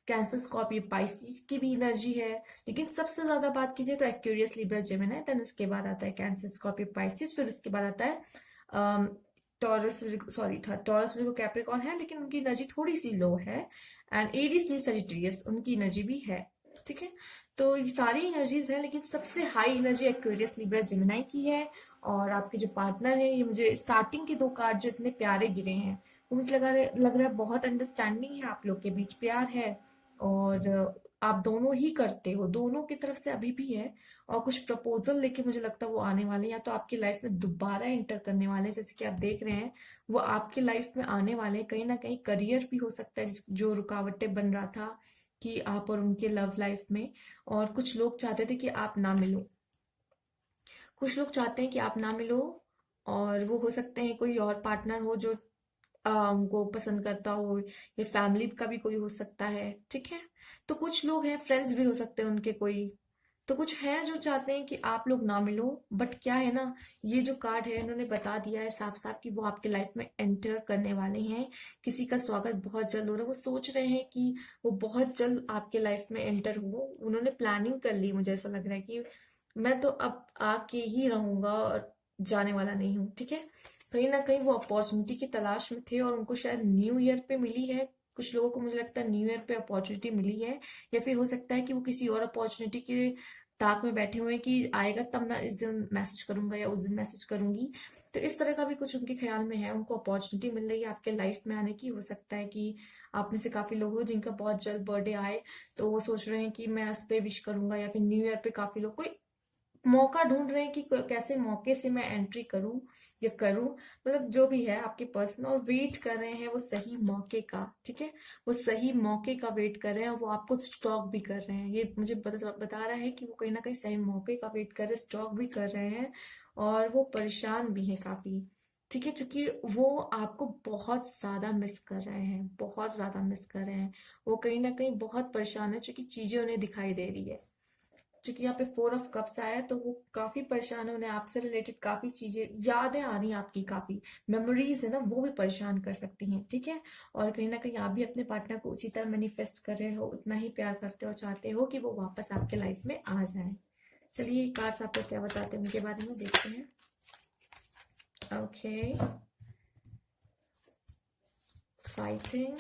कैंसर, स्कॉर्पियो, पाइसिस की भी एनर्जी है। लेकिन सबसे ज्यादा बात कीजिए तो एक्वेरियस, लिब्रा, जेमिनाई, देन उसके बाद आता है कैंसर, स्कॉर्पियो, पाइसिस, फिर उसके बाद आता है टॉरस, सॉरी था टॉरस, विर्गो, कैप्रिकॉर्न है, लेकिन उनकी एनर्जी थोड़ी सी लो है। एंड एरीज, लीव, सजिटेरियस, उनकी एनर्जी भी है, ठीक है। तो ये सारी एनर्जीज है, लेकिन सबसे high energy Aquarius, Libra, Gemini की है। और आपके जो पार्टनर है, ये मुझे स्टार्टिंग के दो कार्ड जो इतने प्यारे गिरे हैं, वो मुझे लग रहा है बहुत अंडरस्टैंडिंग है, आप लोग के बीच प्यार है। और आप दोनों ही करते हो, दोनों की तरफ से अभी भी है। और कुछ प्रपोजल लेके मुझे लगता है वो आने वाले हैं, या तो आपकी लाइफ में दोबारा एंटर करने वाले हैं। जैसे कि आप देख रहे हैं वो आपके लाइफ में आने वाले हैं। कहीं ना कहीं करियर भी हो सकता है जो रुकावटें बन रहा था कि आप और उनके लव लाइफ में। और कुछ लोग चाहते थे कि आप ना मिलो, कुछ लोग चाहते हैं कि आप ना मिलो। और वो हो सकते हैं कोई और पार्टनर हो जो उनको पसंद करता हो, या फैमिली का भी कोई हो सकता है, ठीक है। तो कुछ लोग हैं, फ्रेंड्स भी हो सकते हैं उनके कोई। तो कुछ है जो चाहते हैं कि आप लोग ना मिलो। बट क्या है ना, ये जो कार्ड है इन्होंने बता दिया है साफ साफ कि वो आपके लाइफ में एंटर करने वाले हैं। किसी का स्वागत बहुत जल्द हो रहा है, वो सोच रहे हैं कि वो बहुत जल्द आपके लाइफ में एंटर हो। उन्होंने प्लानिंग कर ली, मुझे ऐसा लग रहा है कि मैं तो अब आके ही रहूंगा और जाने वाला नहीं हूँ, ठीक है। कहीं ना कहीं वो अपॉर्चुनिटी की तलाश में थे और उनको शायद न्यू ईयर पे मिली है। कुछ लोगों को मुझे लगता है न्यू ईयर पे अपॉर्चुनिटी मिली है, या फिर हो सकता है कि वो किसी और अपॉर्चुनिटी के ताक में बैठे हुए हैं कि आएगा तब मैं इस दिन मैसेज करूंगा या उस दिन मैसेज करूंगी। तो इस तरह का भी कुछ उनके ख्याल में है, उनको अपॉर्चुनिटी मिल रही है आपके लाइफ में आने की। हो सकता है कि आप में से काफी लोग हो जिनका बहुत जल्द बर्थडे आए, तो वो सोच रहे हैं कि मैं उस पे विश करूंगा, या फिर न्यू ईयर पे काफी लोग कोई मौका ढूंढ रहे हैं कि कैसे मौके से मैं एंट्री करूं या करूं। मतलब जो भी है आपके पर्सन, और वेट कर रहे हैं वो सही मौके का, ठीक है। वो सही मौके का वेट कर रहे हैं, और वो आपको स्टॉक भी कर रहे हैं। ये मुझे बता रहा है कि वो कहीं ना कहीं सही मौके का वेट कर रहे हैं, स्टॉक भी कर रहे हैं, और वो परेशान भी है काफी, ठीक है। क्योंकि वो आपको बहुत ज्यादा मिस कर रहे हैं, बहुत ज्यादा मिस कर रहे हैं। वो कहीं ना कहीं बहुत परेशान है, क्योंकि चीजें उन्हें दिखाई दे रही है। क्योंकि यहाँ पे 4 ऑफ कप्स आया है, तो वो काफी परेशान है, उन्हें आपसे रिलेटेड काफी चीजें, यादें आ रही हैं आपकी, काफी मेमोरीज है ना, वो भी परेशान कर सकती हैं, ठीक है। और कहीं ना कहीं आप भी अपने पार्टनर को उसी तरह मैनिफेस्ट कर रहे हो, उतना ही प्यार करते हो, चाहते हो कि वो वापस आपके लाइफ में आ जाए। चलिए कार्ड्स आपको क्या बताते हैं उनके बारे में, देखते हैं। Okay, fighting.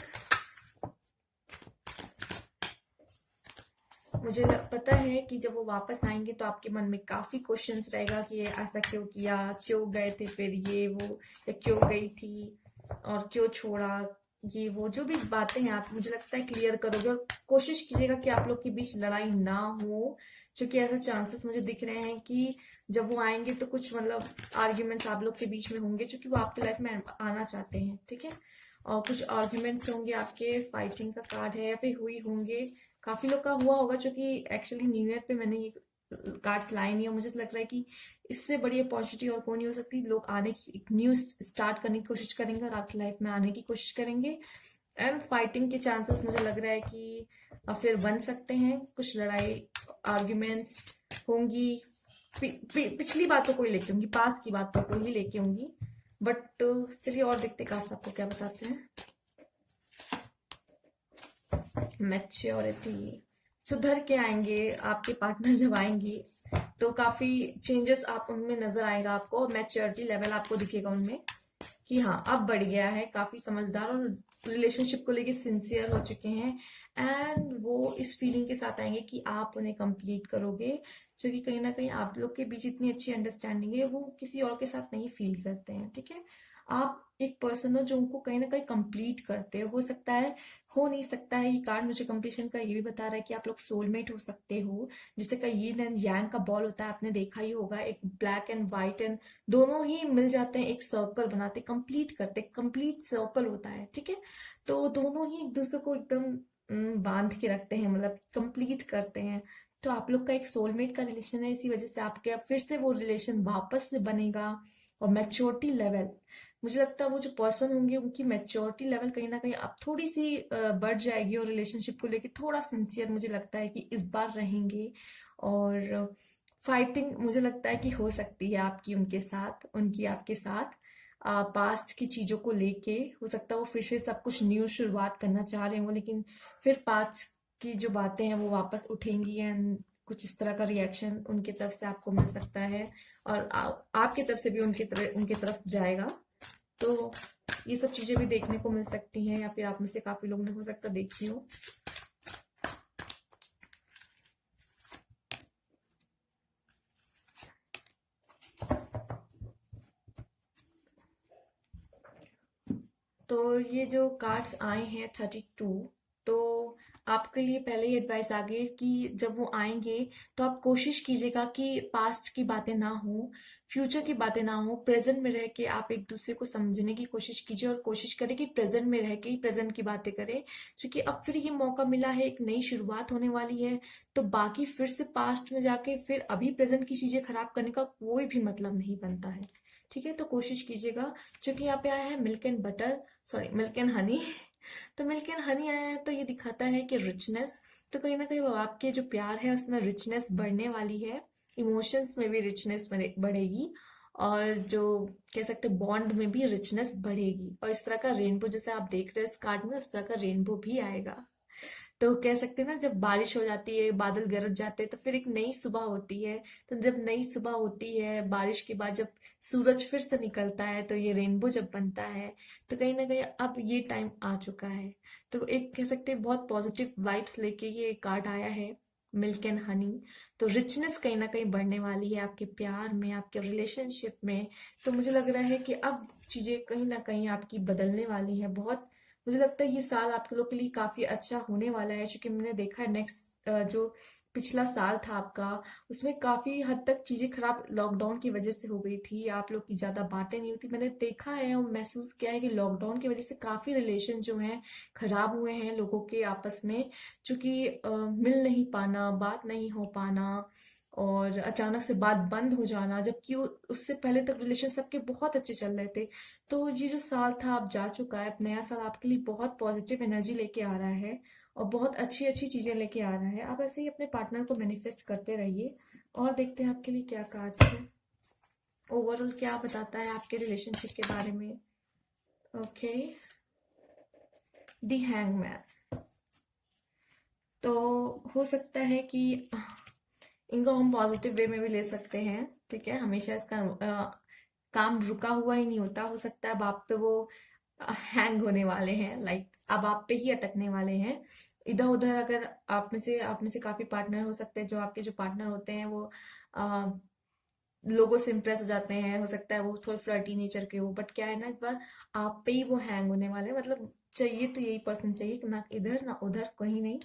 मुझे पता है कि जब वो वापस आएंगे तो आपके मन में काफी क्वेश्चंस रहेगा कि ये ऐसा क्यों किया, क्यों गए थे फिर ये वो, या क्यों गई थी और क्यों छोड़ा, ये वो जो भी बातें हैं आप, मुझे लगता है क्लियर करोगे। और कोशिश कीजिएगा कि आप लोग के बीच लड़ाई ना हो, क्योंकि ऐसा चांसेस मुझे दिख रहे हैं कि जब वो आएंगे तो कुछ मतलब आर्ग्यूमेंट्स आप लोग के बीच में होंगे, क्योंकि वो आपके लाइफ में आना चाहते हैं, ठीक है। और कुछ आर्ग्यूमेंट्स होंगे आपके, फाइटिंग का कार्ड है, या फिर हुई होंगे, काफी लोग का हुआ होगा। क्योंकि एक्चुअली न्यू ईयर पे मैंने ये कार्ड्स लाए नहीं, और मुझे तो लग रहा है कि इससे बड़ी अपॉर्चुनिटी और कोई नहीं हो सकती। लोग आने की, एक न्यू स्टार्ट करने की कोशिश करेंगे और आपकी लाइफ में आने की कोशिश करेंगे। एंड फाइटिंग के चांसेस मुझे लग रहा है कि फिर बन सकते हैं, कुछ लड़ाई आर्ग्यूमेंट्स होंगी। पिछली बातों को ही लेके होंगी, पास की बातों को ही लेके होंगी। बट चलिए और देखते कार्ड्स आपको क्या बताते हैं। मैच्योरिटी, सुधर के आएंगे आपके पार्टनर जब आएंगे, तो काफी चेंजेस आप उनमें नजर आएगा आपको, और मैच्योरिटी लेवल आपको दिखेगा उनमें कि हाँ अब बढ़ गया है, काफी समझदार और रिलेशनशिप को लेके सिंसियर हो चुके हैं। एंड वो इस फीलिंग के साथ आएंगे कि आप उन्हें कंप्लीट करोगे, क्योंकि कहीं ना कहीं आप लोग के बीच इतनी अच्छी अंडरस्टैंडिंग है, वो किसी और के साथ नहीं फील करते हैं, ठीक है। आप एक पर्सन हो जो उनको कहीं ना कहीं कंप्लीट करते हो सकता है, हो नहीं सकता है। ये कार्ड मुझे कंप्लीशन का ये भी बता रहा है कि आप लोग सोलमेट हो सकते हो, जिससे का यीन एंड यांग का बॉल होता है, आपने देखा ही होगा, एक ब्लैक एंड व्हाइट, एंड दोनों ही मिल जाते हैं, एक सर्कल बनाते, कंप्लीट करते, कंप्लीट सर्कल होता है, ठीक है। तो दोनों ही एक दूसरे को एकदम बांध के रखते हैं, मतलब कंप्लीट करते हैं। तो आप लोग का एक सोलमेट का रिलेशन है, इसी वजह से आपके अब फिर से वो रिलेशन वापस से बनेगा। और मैच्योरिटी लेवल, मुझे लगता है वो जो पर्सन होंगे उनकी मैच्योरिटी लेवल कहीं ना कहीं अब थोड़ी सी बढ़ जाएगी, और रिलेशनशिप को लेके थोड़ा सिंसियर मुझे लगता है कि इस बार रहेंगे। और फाइटिंग मुझे लगता है कि हो सकती है आपकी उनके साथ, उनकी आपके साथ, पास्ट की चीजों को लेके। हो सकता है वो फिर से सब कुछ न्यू शुरुआत करना चाह रहे हो, लेकिन फिर पास्ट की जो बातें हैं वो वापस उठेंगी, एंड कुछ इस तरह का रिएक्शन उनकी तरफ से आपको मिल सकता है, और आपकी तरफ से भी उनके तरफ जाएगा। तो ये सब चीजें भी देखने को मिल सकती हैं, या फिर आप में से काफी लोग ने हो सकता देखी हो। तो ये जो कार्ड्स आए हैं 32, तो आपके लिए पहले ही एडवाइस आ गई कि जब वो आएंगे तो आप कोशिश कीजिएगा कि पास्ट की बातें ना हो, फ्यूचर की बातें ना हो, प्रेजेंट में रह के आप एक दूसरे को समझने की कोशिश कीजिए, और कोशिश करें कि प्रेजेंट में रह के ही प्रेजेंट की बातें करें। क्योंकि अब फिर ये मौका मिला है, एक नई शुरुआत होने वाली है, तो बाकी फिर से पास्ट में जाके फिर अभी प्रेजेंट की चीजें खराब करने का कोई भी मतलब नहीं बनता है, ठीक है। तो कोशिश कीजिएगा। क्योंकि यहाँ पे आया है milk and butter, sorry milk and honey. तो मिल्क एंड हनी आया है, तो ये दिखाता है कि रिचनेस, तो कहीं ना कहीं वो आपके जो प्यार है उसमें रिचनेस बढ़ने वाली है, इमोशंस में भी रिचनेस बढ़ेगी, और जो कह सकते हैं बॉन्ड में भी रिचनेस बढ़ेगी। और इस तरह का रेनबो जैसे आप देख रहे हो इस कार्ड में, उस तरह का रेनबो भी आएगा। तो कह सकते हैं ना, जब बारिश हो जाती है, बादल गरज जाते हैं, तो फिर एक नई सुबह होती है। तो जब नई सुबह होती है बारिश के बाद, जब सूरज फिर से निकलता है, तो ये रेनबो जब बनता है, तो कहीं ना कहीं अब ये टाइम आ चुका है। तो एक कह सकते हैं बहुत पॉजिटिव वाइब्स लेके ये कार्ड आया है मिल्क एंड हनी। तो रिचनेस कहीं ना कहीं बढ़ने वाली है आपके प्यार में, आपके रिलेशनशिप में। तो मुझे लग रहा है कि अब चीजें कहीं ना कहीं आपकी बदलने वाली है बहुत। मुझे लगता है ये साल आप लोगों के लिए काफी अच्छा होने वाला है, क्योंकि मैंने देखा है नेक्स्ट जो पिछला साल था आपका, उसमें काफी हद तक चीजें खराब लॉकडाउन की वजह से हो गई थी। आप लोग की ज्यादा बातें नहीं होती, मैंने देखा है और महसूस किया है कि लॉकडाउन की वजह से काफी रिलेशन जो हैं खराब हुए हैं लोगों के आपस में। क्योंकि मिल नहीं पाना, बात नहीं हो पाना, और अचानक से बात बंद हो जाना, जबकि उससे पहले तक रिलेशन सबके बहुत अच्छे चल रहे थे। तो ये जो साल था अब जा चुका है, अब नया साल आपके लिए बहुत पॉजिटिव एनर्जी लेके आ रहा है और बहुत अच्छी अच्छी चीजें लेके आ रहा है। आप ऐसे ही अपने पार्टनर को मैनिफेस्ट करते रहिए। और देखते हैं आपके लिए क्या कार्ड्स है, ओवरऑल क्या बताता है आपके रिलेशनशिप के बारे में। ओके, दी हैंगमैन। तो हो सकता है कि इनको हम पॉजिटिव वे में भी ले सकते हैं, ठीक है। हमेशा इसका काम रुका हुआ ही नहीं होता। हो सकता है अब आप पे वो हैंग होने वाले हैं, लाइक अब आप पे ही अटकने वाले हैं इधर उधर। अगर आप में से काफी पार्टनर हो सकते हैं, जो आपके जो पार्टनर होते हैं वो आ, लोगों से इम्प्रेस हो जाते हैं। हो सकता है वो थोड़े फ्लर्टी नेचर के हो, बट क्या है ना, इस बार आप पे ही वो हैंग होने वाले हैं। मतलब चाहिए तो यही पर्सन चाहिए, ना इधर ना उधर, कहीं नहीं।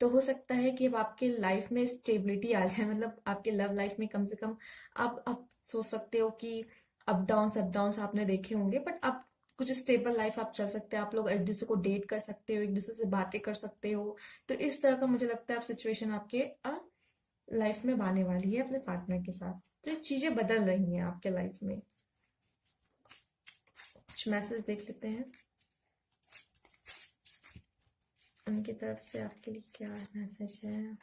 तो हो सकता है कि अब आपके लाइफ में स्टेबिलिटी आ जाए, मतलब आपके लव लाइफ में कम से कम आप सोच सकते हो कि अप डाउन्स आपने देखे होंगे, बट अब कुछ स्टेबल लाइफ आप चल सकते हैं। आप लोग एक दूसरे को डेट कर सकते हो, एक दूसरे से बातें कर सकते हो। तो इस तरह का मुझे लगता है अब सिचुएशन आपके लाइफ में आने वाली है अपने पार्टनर के साथ। तो ये चीजें बदल रही हैं आपके लाइफ में। कुछ मैसेज देख लेते हैं उनकी तरफ से आपके लिए क्या मैसेज है।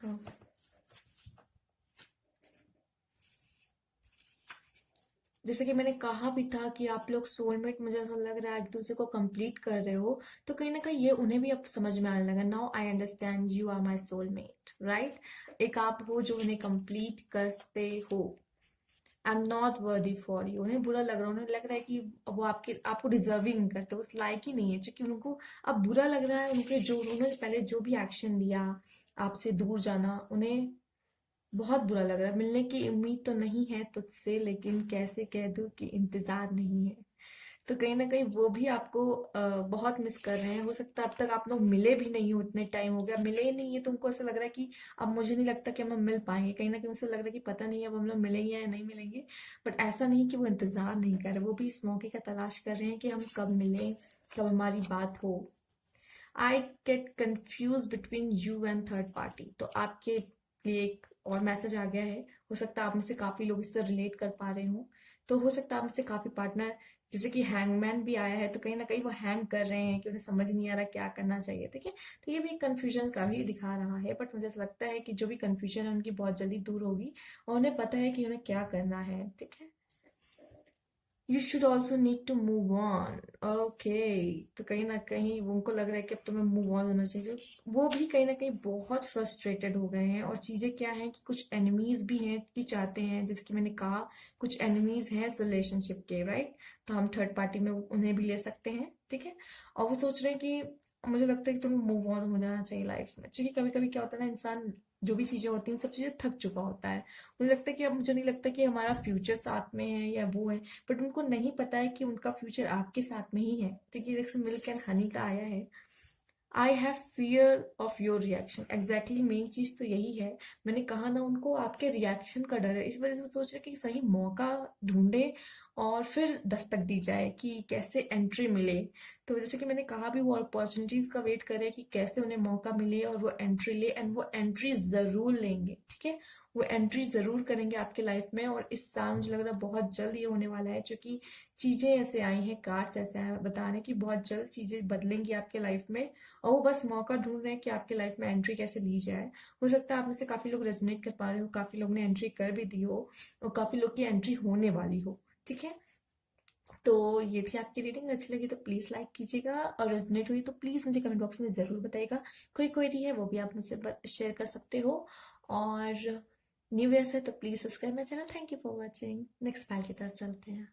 हाँ, जैसे कि मैंने कहा भी था कि आप लोग सोलमेट, मुझे ऐसा लग रहा है एक दूसरे को कंप्लीट कर रहे हो। तो कहीं ना कहीं ये उन्हें भी अब समझ में आने लगा। Now I understand you are my soulmate, right. एक आप हो जो उन्हें कंप्लीट करते हो। I am not worthy for you. उन्हें बुरा लग रहा है, उन्हें लग रहा है कि वो आपको डिजर्विंग नहीं करते, उस लायक ही नहीं है। क्योंकि उनको अब बुरा लग रहा है, उनके जो उन्होंने पहले जो भी एक्शन लिया, आपसे दूर जाना, उन्हें बहुत बुरा लग रहा है। मिलने की उम्मीद तो नहीं है तुझसे, लेकिन कैसे कह दूं कि इंतजार नहीं है। तो कहीं ना कहीं वो भी आपको बहुत मिस कर रहे हैं। हो सकता है अब तक आप लोग मिले भी नहीं हो, इतने टाइम हो गया मिले ही नहीं है, तो उनको ऐसा लग रहा है कि अब मुझे नहीं लगता कि हम लोग मिल पाएंगे। कहीं ना कहीं उसे लग रहा है कि पता नहीं अब हम लोग मिलेंगे या नहीं मिलेंगे। बट ऐसा नहीं कि वो इंतजार नहीं कर रहे, वो भी इस मौके का तलाश कर रहे हैं कि हम कब मिलें, कब हमारी बात हो। I get confuse between you and third party. तो आपके लिए एक और मैसेज आ गया है। हो सकता है आप में से काफी लोग इससे रिलेट कर पा रहे हो। तो हो सकता है आप में से काफी पार्टनर, जैसे कि हैंगमैन भी आया है, तो कहीं ना कहीं वो हैंग कर रहे हैं कि उन्हें समझ नहीं आ रहा क्या करना चाहिए, ठीक है। तो ये भी कंफ्यूजन का ही दिखा रहा है, बट मुझे ऐसा लगता है कि जो भी कंफ्यूजन है उनकी बहुत जल्दी दूर होगी और उन्हें पता है कि उन्हें क्या करना है, ठीक है। You should also need to move on. Okay, तो कहीं ना कहीं उनको लग रहा है कि अब तुम्हें मूव ऑन होना चाहिए। वो भी कहीं ना कहीं बहुत फ्रस्ट्रेटेड हो गए हैं। और चीजें क्या हैं कि कुछ एनिमीज भी हैं कि चाहते हैं, जैसे कि मैंने कहा कुछ एनिमीज हैं इस रिलेशनशिप के, राइट। तो हम थर्ड पार्टी में उन्हें भी ले सकते हैं, ठीक है। और वो सोच रहे हैं कि मुझे लगता है कि तुम्हें मूव ऑन हो जाना चाहिए लाइफ में, क्योंकि कभी कभी क्या होता है ना, इंसान जो भी चीजें होती हैं सब चीजें थक चुका होता है। मुझे लगता है कि अब मुझे नहीं लगता कि हमारा फ्यूचर साथ में है या वो है, बट उनको नहीं पता है कि उनका फ्यूचर आपके साथ में ही है। देखिए, जैसे मिल्क एंड हनी का आया है, I have fear of your reaction. Exactly main चीज तो यही है। मैंने कहा ना, उनको आपके रिएक्शन का डर है, इस वजह से वो सोच रहे कि सही मौका ढूंढे और फिर दस्तक दी जाए कि कैसे एंट्री मिले। तो जैसे कि मैंने कहा भी, वो अपॉर्चुनिटीज का वेट कर रहे हैं कि कैसे उन्हें मौका मिले और वो एंट्री ले, एंड वो एंट्री जरूर लेंगे, ठीक है। वो एंट्री जरूर करेंगे आपके लाइफ में। और इस साल मुझे लग रहा है बहुत जल्द ये होने वाला है, क्योंकि चीजें ऐसे आई हैं, कार्ड्स ऐसे आए हैं बता रहे हैं कि बहुत जल्द चीजें बदलेंगी आपके लाइफ में। और वो बस मौका ढूंढ रहे हैं कि आपके लाइफ में एंट्री कैसे ली जाए। हो सकता है आप में से काफी लोग रेजोनेट कर पा रहे हो, काफी लोग ने एंट्री कर भी दी हो, और काफी लोग की एंट्री होने वाली हो, ठीक है। तो ये थी आपकी रीडिंग, अच्छी लगी तो प्लीज़ लाइक कीजिएगा, और रेजोनेट हुई तो प्लीज़ मुझे कमेंट बॉक्स में ज़रूर बताइएगा। कोई क्वेरी है वो भी आप मुझसे शेयर कर सकते हो, और न्यू ईयर है तो please subscribe my channel. Thank you for watching. Next file की तरफ चलते हैं।